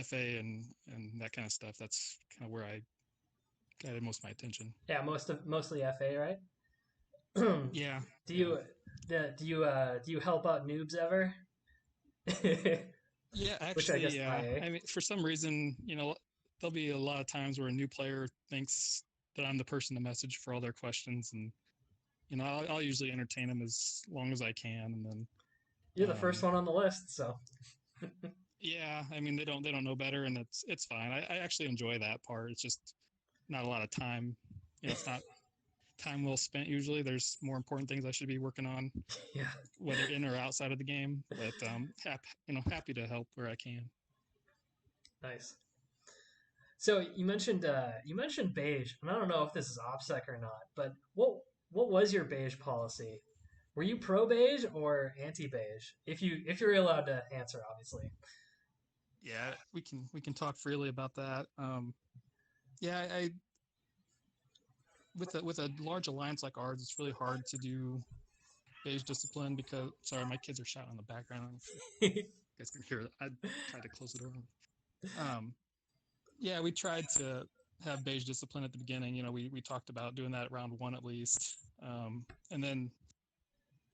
FA and that kind of stuff. That's kind of where I guided most of my attention. Yeah, mostly FA, right? Yeah. Do you do you help out noobs ever? Yeah, Which I actually, guess yeah. IA. I mean, for some reason, there'll be a lot of times where a new player thinks that I'm the person to message for all their questions, and I'll usually entertain them as long as I can, and then You're the first one on the list, so yeah, I mean they don't know better, and it's fine. I actually enjoy that part. It's just not a lot of time. It's not time well spent. Usually, there's more important things I should be working on, yeah. whether in or outside of the game. But happy to help where I can. Nice. So you mentioned beige, and I don't know if this is OPSEC or not, but what was your beige policy? Were you pro beige or anti beige? If you're allowed to answer, obviously. Yeah, we can talk freely about that. Yeah, I with a large alliance like ours, it's really hard to do beige discipline because sorry, my kids are shouting in the background. You guys can hear it. I tried to close the door. Yeah, we tried to have beige discipline at the beginning. We talked about doing that at round one at least, and then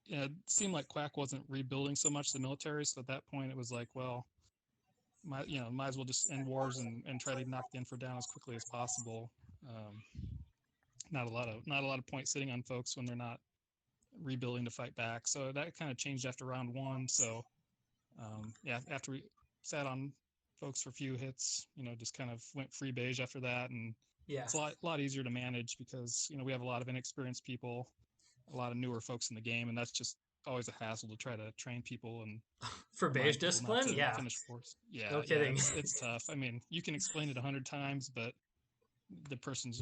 it seemed like Quack wasn't rebuilding so much the military. So at that point, it was like, well, might as well just end wars and try to knock the info down as quickly as possible. Not a lot of point sitting on folks when they're not rebuilding to fight back. So that kind of changed after round one. So yeah, after we sat on folks for a few hits, just kind of went free beige after that, and Yeah. it's a lot easier to manage because we have a lot of inexperienced people, a lot of newer folks in the game, and that's just always a hassle to try to train people and for beige discipline. Yeah. Finish wars. Yeah, no kidding. It's tough. I mean, you can explain it 100 times, but the person's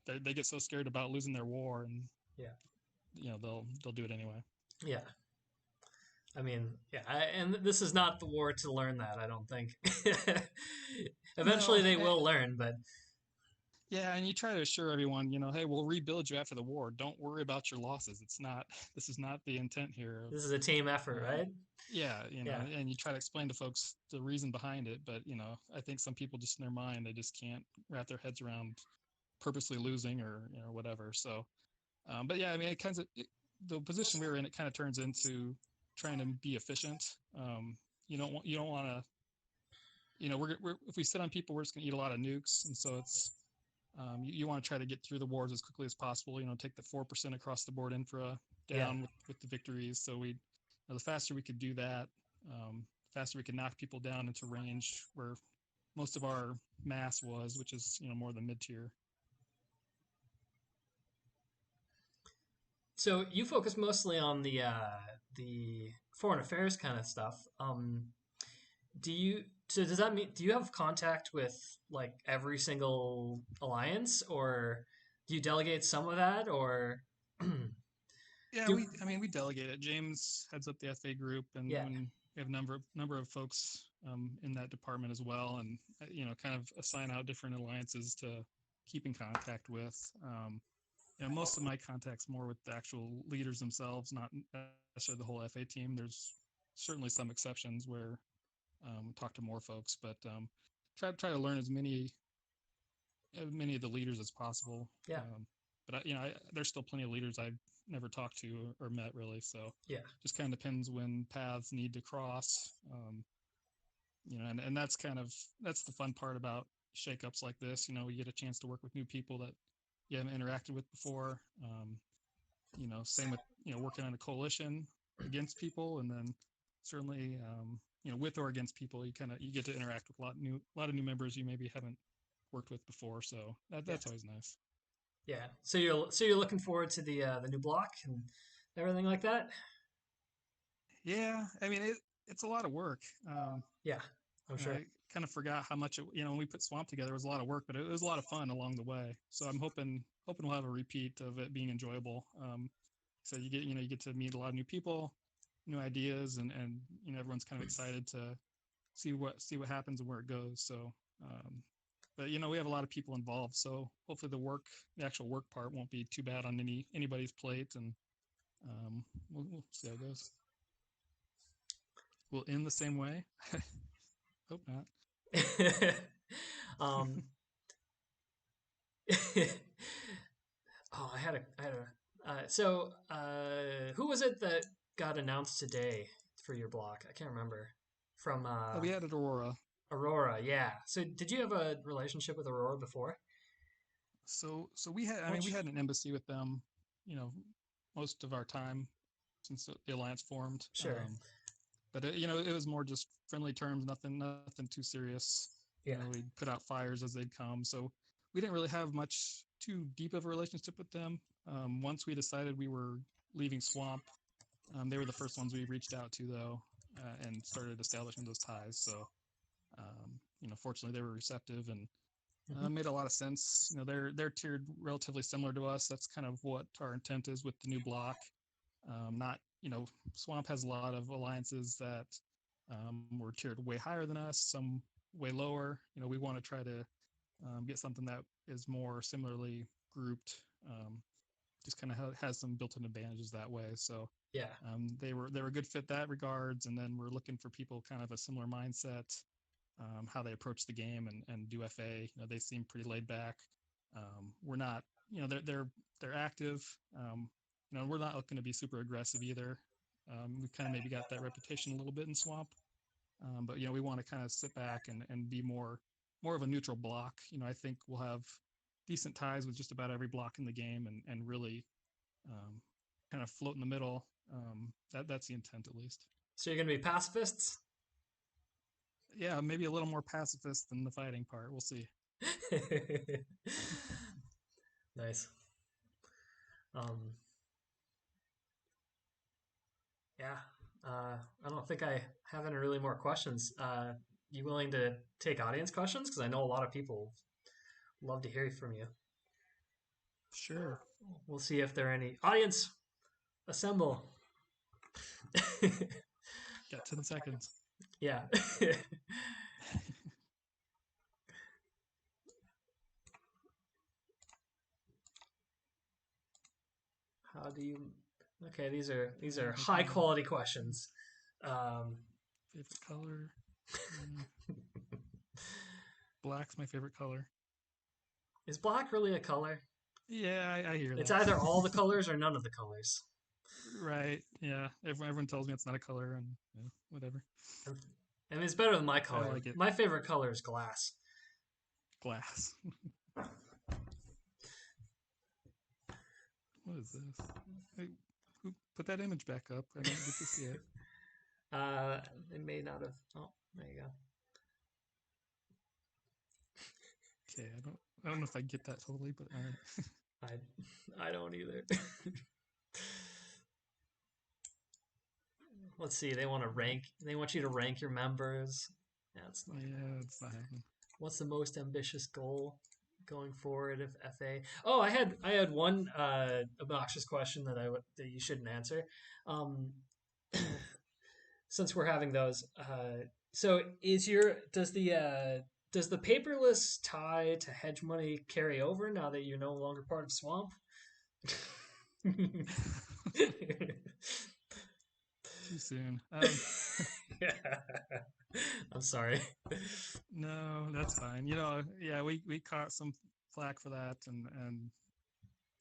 they get so scared about losing their war, and yeah, they'll do it anyway. Yeah. I mean, yeah, and this is not the war to learn that, I don't think. Eventually they will learn, but yeah, and you try to assure everyone, hey, we'll rebuild you after the war. Don't worry about your losses. This is not the intent here. This is a team effort, right? Yeah, and you try to explain to folks the reason behind it, but I think some people just in their mind they just can't wrap their heads around purposely losing or whatever. So, but yeah, I mean, the position we were in, it kind of turns into trying to be efficient. You don't want to, if we sit on people, we're just going to eat a lot of nukes, and so it's you want to try to get through the wars as quickly as possible. Take the 4% across the board infra down with the victories. So the faster we could do that, faster we could knock people down into range where most of our mass was, which is more than mid tier. So you focus mostly on the foreign affairs kind of stuff. Does that mean do you have contact with like every single alliance, or do you delegate some of that, or Yeah, do, we delegate it. James heads up the FA group, and yeah, when we have a number of folks in that department as well, and kind of assign out different alliances to keep in contact with. Most of my contacts more with the actual leaders themselves, not necessarily the whole FA team. There's certainly some exceptions where we talk to more folks, but try to learn as many of the leaders as possible. yeah, But there's still plenty of leaders I've never talked to or met really. So yeah, just kind of depends when paths need to cross. And that's that's the fun part about shakeups like this. We get a chance to work with new people that you haven't interacted with before. Same with working on a coalition against people, and then certainly with or against people, you get to interact with a lot of new members you maybe haven't worked with before. So that's always nice. yeah. So you're looking forward to the new block and everything like that. Yeah, I mean it's a lot of work. Yeah, I'm sure. I kind of forgot how much when we put Swamp together, it was a lot of work, but it was a lot of fun along the way. So I'm hoping we'll have a repeat of it being enjoyable. So you get to meet a lot of new people, new ideas, and everyone's kind of excited to see what happens and where it goes. So, but we have a lot of people involved, so hopefully the actual work part won't be too bad on anybody's plate, and we'll see how it goes. We'll end the same way. Hope not. I had a who was it that got announced today for your block? I can't remember. From we had Aurora. Aurora, yeah. So did you have a relationship with Aurora before? So we had we had an embassy with them, most of our time since the alliance formed. Sure. But it was more just friendly terms, nothing too serious. Yeah. We'd put out fires as they'd come. So we didn't really have much too deep of a relationship with them. Once we decided we were leaving Swamp, they were the first ones we reached out to, though, and started establishing those ties. So, fortunately, they were receptive and made a lot of sense. They're tiered relatively similar to us. That's kind of what our intent is with the new block. Not, Swamp has a lot of alliances that were tiered way higher than us, some way lower. We want to try to get something that is more similarly grouped. Just kind of has some built-in advantages that way. So yeah, they were a good fit that regards. And then we're looking for people kind of a similar mindset, how they approach the game and do FA. They seem pretty laid back. We're not, they're active. We're not looking to be super aggressive either. We've kind of maybe got that reputation a little bit in Swamp, but we want to kind of sit back and be more of a neutral block. I think we'll have decent ties with just about every block in the game, and really kind of float in the middle. That's the intent, at least. So you're gonna be pacifists? Yeah, maybe a little more pacifist than the fighting part. We'll see. Nice. Yeah. I don't think I have any really more questions. You willing to take audience questions? Because I know a lot of people love to hear from you. Sure. We'll see if there are any. Audience, assemble. Got 10 seconds. Yeah. How do you? Okay, these are high quality questions. Favorite color? Black's my favorite color. Is black really a color? Yeah, I hear that. It's either all the colors or none of the colors. Right. Yeah. Everyone tells me it's not a color, and whatever. I mean, it's better than my color. I like it. My favorite color is glass. Glass. What is this? Hey, who put that image back up? I didn't get to see it. They may not have. Oh, there you go. Okay, I don't know if I get that totally, but all right. I don't either. Let's see. They want you to rank your members. Yeah, it's not happening. What's the most ambitious goal? going forward if FA. Oh, I had one obnoxious question that that you shouldn't answer. Since we're having those, so does the paperless tie to hedge money carry over now that you're no longer part of Swamp? Too soon. Yeah. I'm sorry. No, that's fine. You know, yeah, we caught some flack for that, and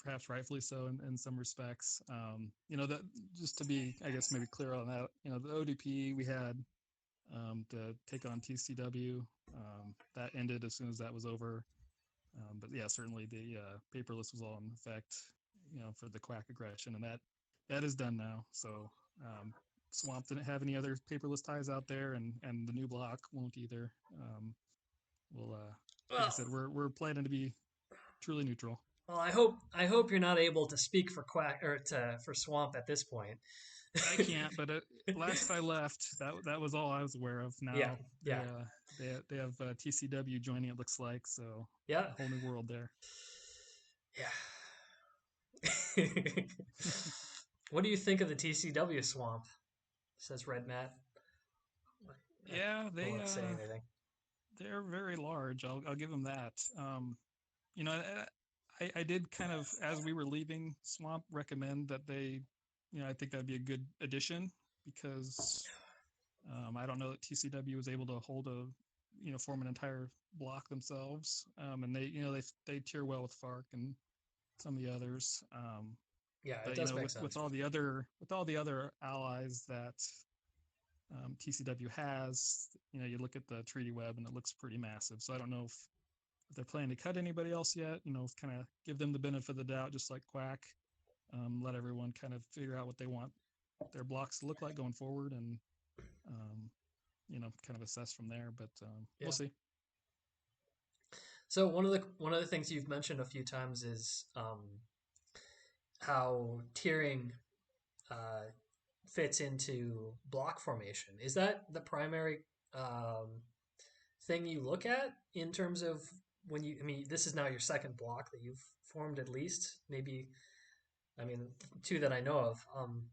perhaps rightfully so in some respects. You know, that just to be, I guess, maybe clear on that. You know, the ODP we had to take on TCW that ended as soon as that was over. But yeah, certainly the paperless was all in effect. You know, for the quack aggression, and that is done now. So Swamp didn't have any other paperless ties out there, and the new block won't either. We'll like I said, we're planning to be truly neutral. Well, I hope you're not able to speak for Quack or for Swamp at this point. I can't, but last I left, that was all I was aware of. Now, yeah. They have TCW joining. It looks like so. Yeah, a whole new world there. Yeah. What do you think of the TCW Swamp? Says Red Matt. Yeah, they won't say anything. They're very large. I'll give them that. You know, I did kind of, as we were leaving Swamp, recommend that they, you know, I think that'd be a good addition because I don't know that TCW was able to form an entire block themselves. And they, you know, they tier well with FARC and some of the others. Yeah, but it does you know, make sense. with all the other allies that TCW has, you know, you look at the treaty web and it looks pretty massive. So I don't know if they're planning to cut anybody else yet. You know, kind of give them the benefit of the doubt, just like Quack. Let everyone kind of figure out what they want their blocks to look like going forward, and you know, kind of assess from there. But we'll see. So one of the things you've mentioned a few times is how tiering fits into block formation. Is that the primary thing you look at in terms of when you? I mean, this is now your second block that you've formed, at least. Maybe, I mean, two that I know of.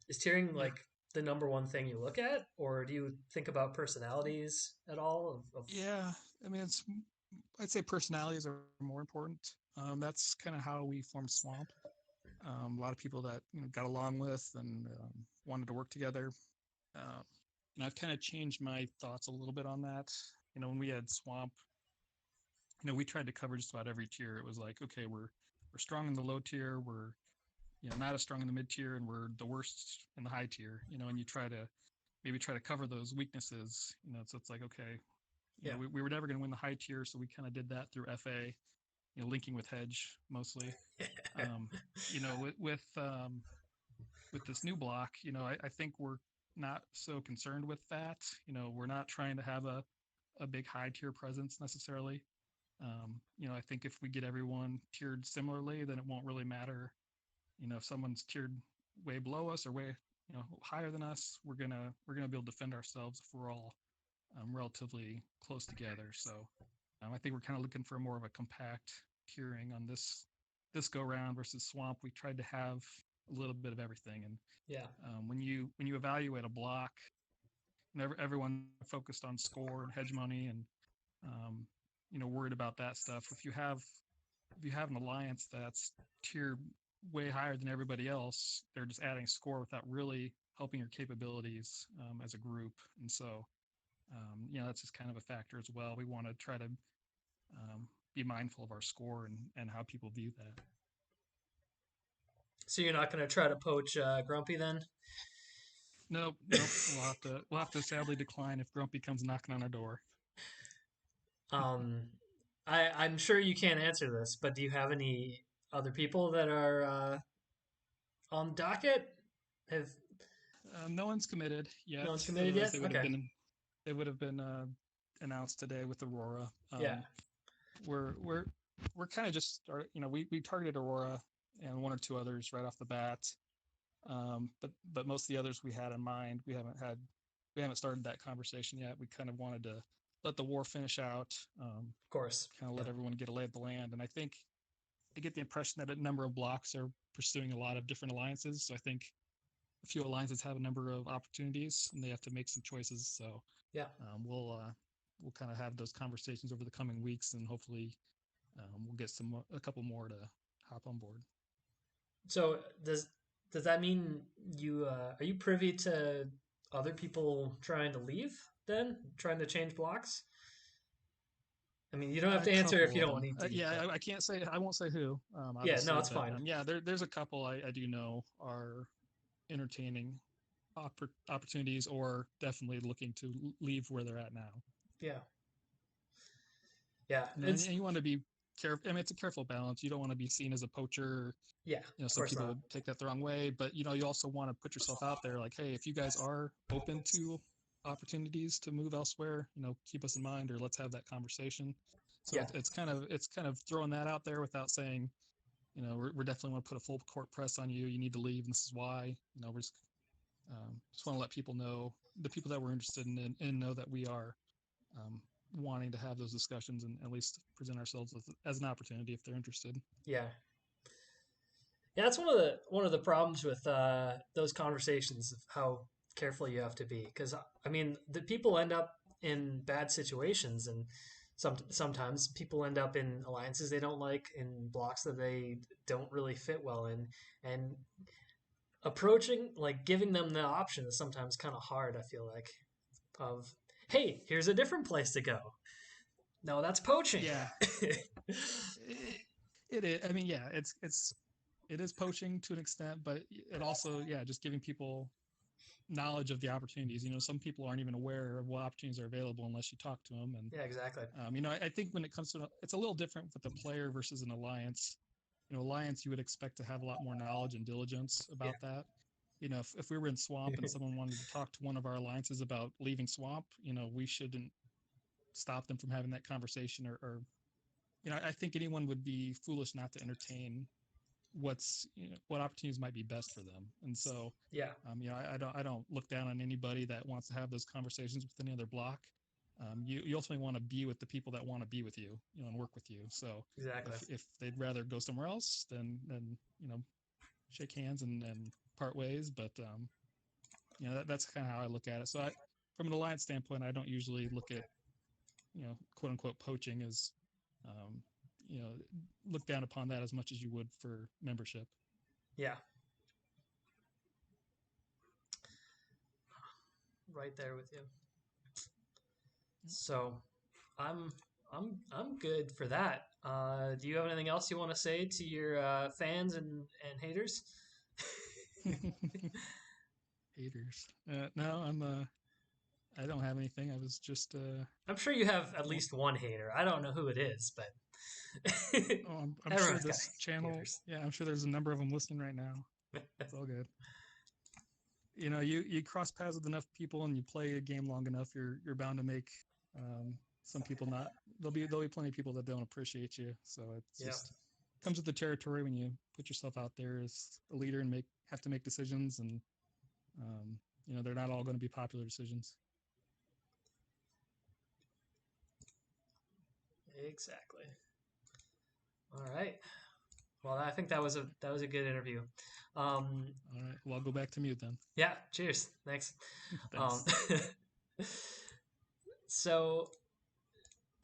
Is tiering like the number one thing you look at, or do you think about personalities at all? Yeah, I mean, I'd say personalities are more important. That's kind of how we formed Swamp. A lot of people that, you know, got along with and wanted to work together. And I've kind of changed my thoughts a little bit on that. You know, when we had Swamp, you know, we tried to cover just about every tier. It was like, okay, we're strong in the low tier, we're, you know, not as strong in the mid tier, and we're the worst in the high tier. You know, and you try to cover those weaknesses. You know, so it's like, okay, you know, we were never going to win the high tier, so we kind of did that through FA. You know, linking with hedge mostly. You know, with this new block, you know, I think we're not so concerned with that. You know, we're not trying to have a big high tier presence necessarily. You know, I think if we get everyone tiered similarly, then it won't really matter. You know, if someone's tiered way below us or way, you know, higher than us, we're gonna be able to defend ourselves if we're all relatively close together. So I think we're kind of looking for more of a compact tiering on this go round versus Swamp. We tried to have a little bit of everything, and when you evaluate a block, everyone focused on score and hedge money and you know, worried about that stuff. If you have an alliance that's tiered way higher than everybody else, they're just adding score without really helping your capabilities as a group. And so you know, that's just kind of a factor as well. We want to try to be mindful of our score and how people view that. So you're not going to try to poach Grumpy then? Nope. We'll have to sadly decline if Grumpy comes knocking on our door. I'm sure you can't answer this, but do you have any other people that are on the docket? No one's committed yet. No one's committed yet. They would have been announced today with Aurora. We're kind of just started. You know, we targeted Aurora and one or two others right off the bat. But most of the others we had in mind, we haven't started that conversation yet. We kind of wanted to let the war finish out. Of course. Kind of let everyone get a lay of the land. And I think I get the impression that a number of blocs are pursuing a lot of different alliances. So I think a few alliances have a number of opportunities, and they have to make some choices. So yeah, we'll kind of have those conversations over the coming weeks, and hopefully we'll get a couple more to hop on board. So does that mean you are you privy to other people trying to leave? Then trying to change blocs? I mean, you don't have to answer if you don't need to. Yeah, I can't say. I won't say who. Yeah, no, it's fine. Yeah, there's a couple I do know are entertaining opportunities or definitely looking to leave where they're at now. Yeah. Yeah. And you want to be careful. I mean, it's a careful balance. You don't want to be seen as a poacher. Yeah. Some people take that the wrong way, but you also want to put yourself out there like, hey, if you guys are open to opportunities to move elsewhere, keep us in mind, or let's have that conversation. So yeah. it's kind of throwing that out there without saying, we're definitely want to put a full court press on you. You need to leave, and this is why. We're just want to let people know, the people that we're interested in, and know that we are wanting to have those discussions and at least present ourselves as an opportunity if they're interested. Yeah. Yeah, that's one of the problems with those conversations, of how careful you have to be, because I mean, the people end up in bad situations, and sometimes people end up in alliances they don't like, in blocs that they don't really fit well in, and approaching, like, giving them the option is sometimes kind of hard. I feel like, of, hey, here's a different place to go. No, that's poaching. Yeah. It is. I mean, yeah, it is poaching to an extent, but it also, just giving people knowledge of the opportunities. Some people aren't even aware of what opportunities are available unless you talk to them. And yeah, exactly. I think when it comes to, it's a little different with a player versus an alliance. Alliance, you would expect to have a lot more knowledge and diligence about that. If we were in Swamp and someone wanted to talk to one of our alliances about leaving Swamp, we shouldn't stop them from having that conversation, or I think anyone would be foolish not to entertain what opportunities might be best for them. And so I don't look down on anybody that wants to have those conversations with any other bloc. You ultimately want to be with the people that want to be with you, and work with you. So exactly, if they'd rather go somewhere else, then shake hands and part ways. But that's kind of how I look at it. So from an alliance standpoint, I don't usually look at quote unquote poaching as look down upon that as much as you would for membership. Yeah. Right there with you. So I'm good for that. Do you have anything else you want to say to your fans and haters? Haters. No, I don't have anything. I was just I'm sure you have at least one hater. I don't know who it is, but I'm sure this channel haters. Yeah, I'm sure there's a number of them listening right now. It's all good. You cross paths with enough people and you play a game long enough, you're bound to make some people not. There'll be plenty of people that don't appreciate you. So it's just comes with the territory when you put yourself out there as a leader and have to make decisions, and they're not all going to be popular decisions. Exactly. All right. Well, I think that was a good interview. All right. Well, I'll go back to mute then. Yeah. Cheers. Thanks. Thanks. So,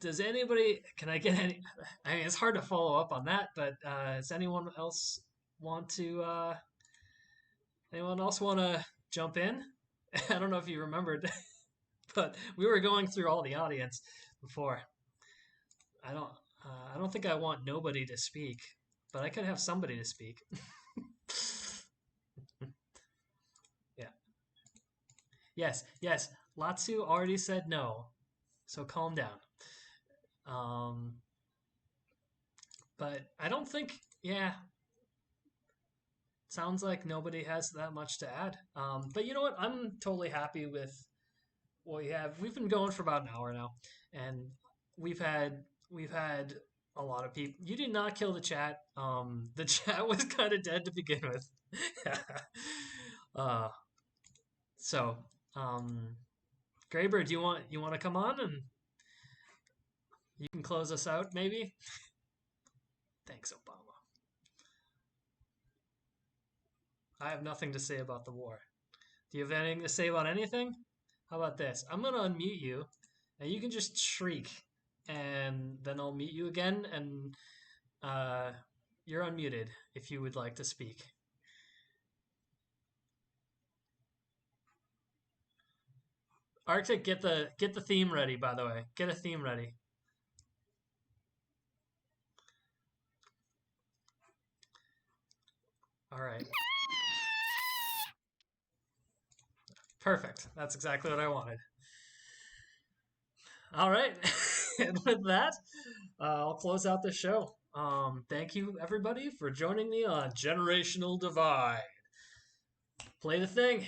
does anybody? Can I get any? I mean, it's hard to follow up on that, but does anyone else want to? Anyone else want to jump in? I don't know if you remembered, but we were going through all the audience before. I don't think I want nobody to speak, but I could have somebody to speak. Yeah. Yes. Latsu already said no, so calm down. But I don't think, sounds like nobody has that much to add. But you know what? I'm totally happy with what we have. We've been going for about an hour now, and we've had a lot of people. You did not kill the chat. The chat was kind of dead to begin with. So, Graybird, you want to come on and You can close us out, maybe? Thanks, Obama. I have nothing to say about the war. Do you have anything to say about anything? How about this? I'm going to unmute you, and you can just shriek, and then I'll mute you again, and you're unmuted if you would like to speak. Arctic, get the theme ready, by the way. Get a theme ready. All right. Perfect. That's exactly what I wanted. All right. And with that, I'll close out the show. Thank you, everybody, for joining me on Generational Divide. Play the thing.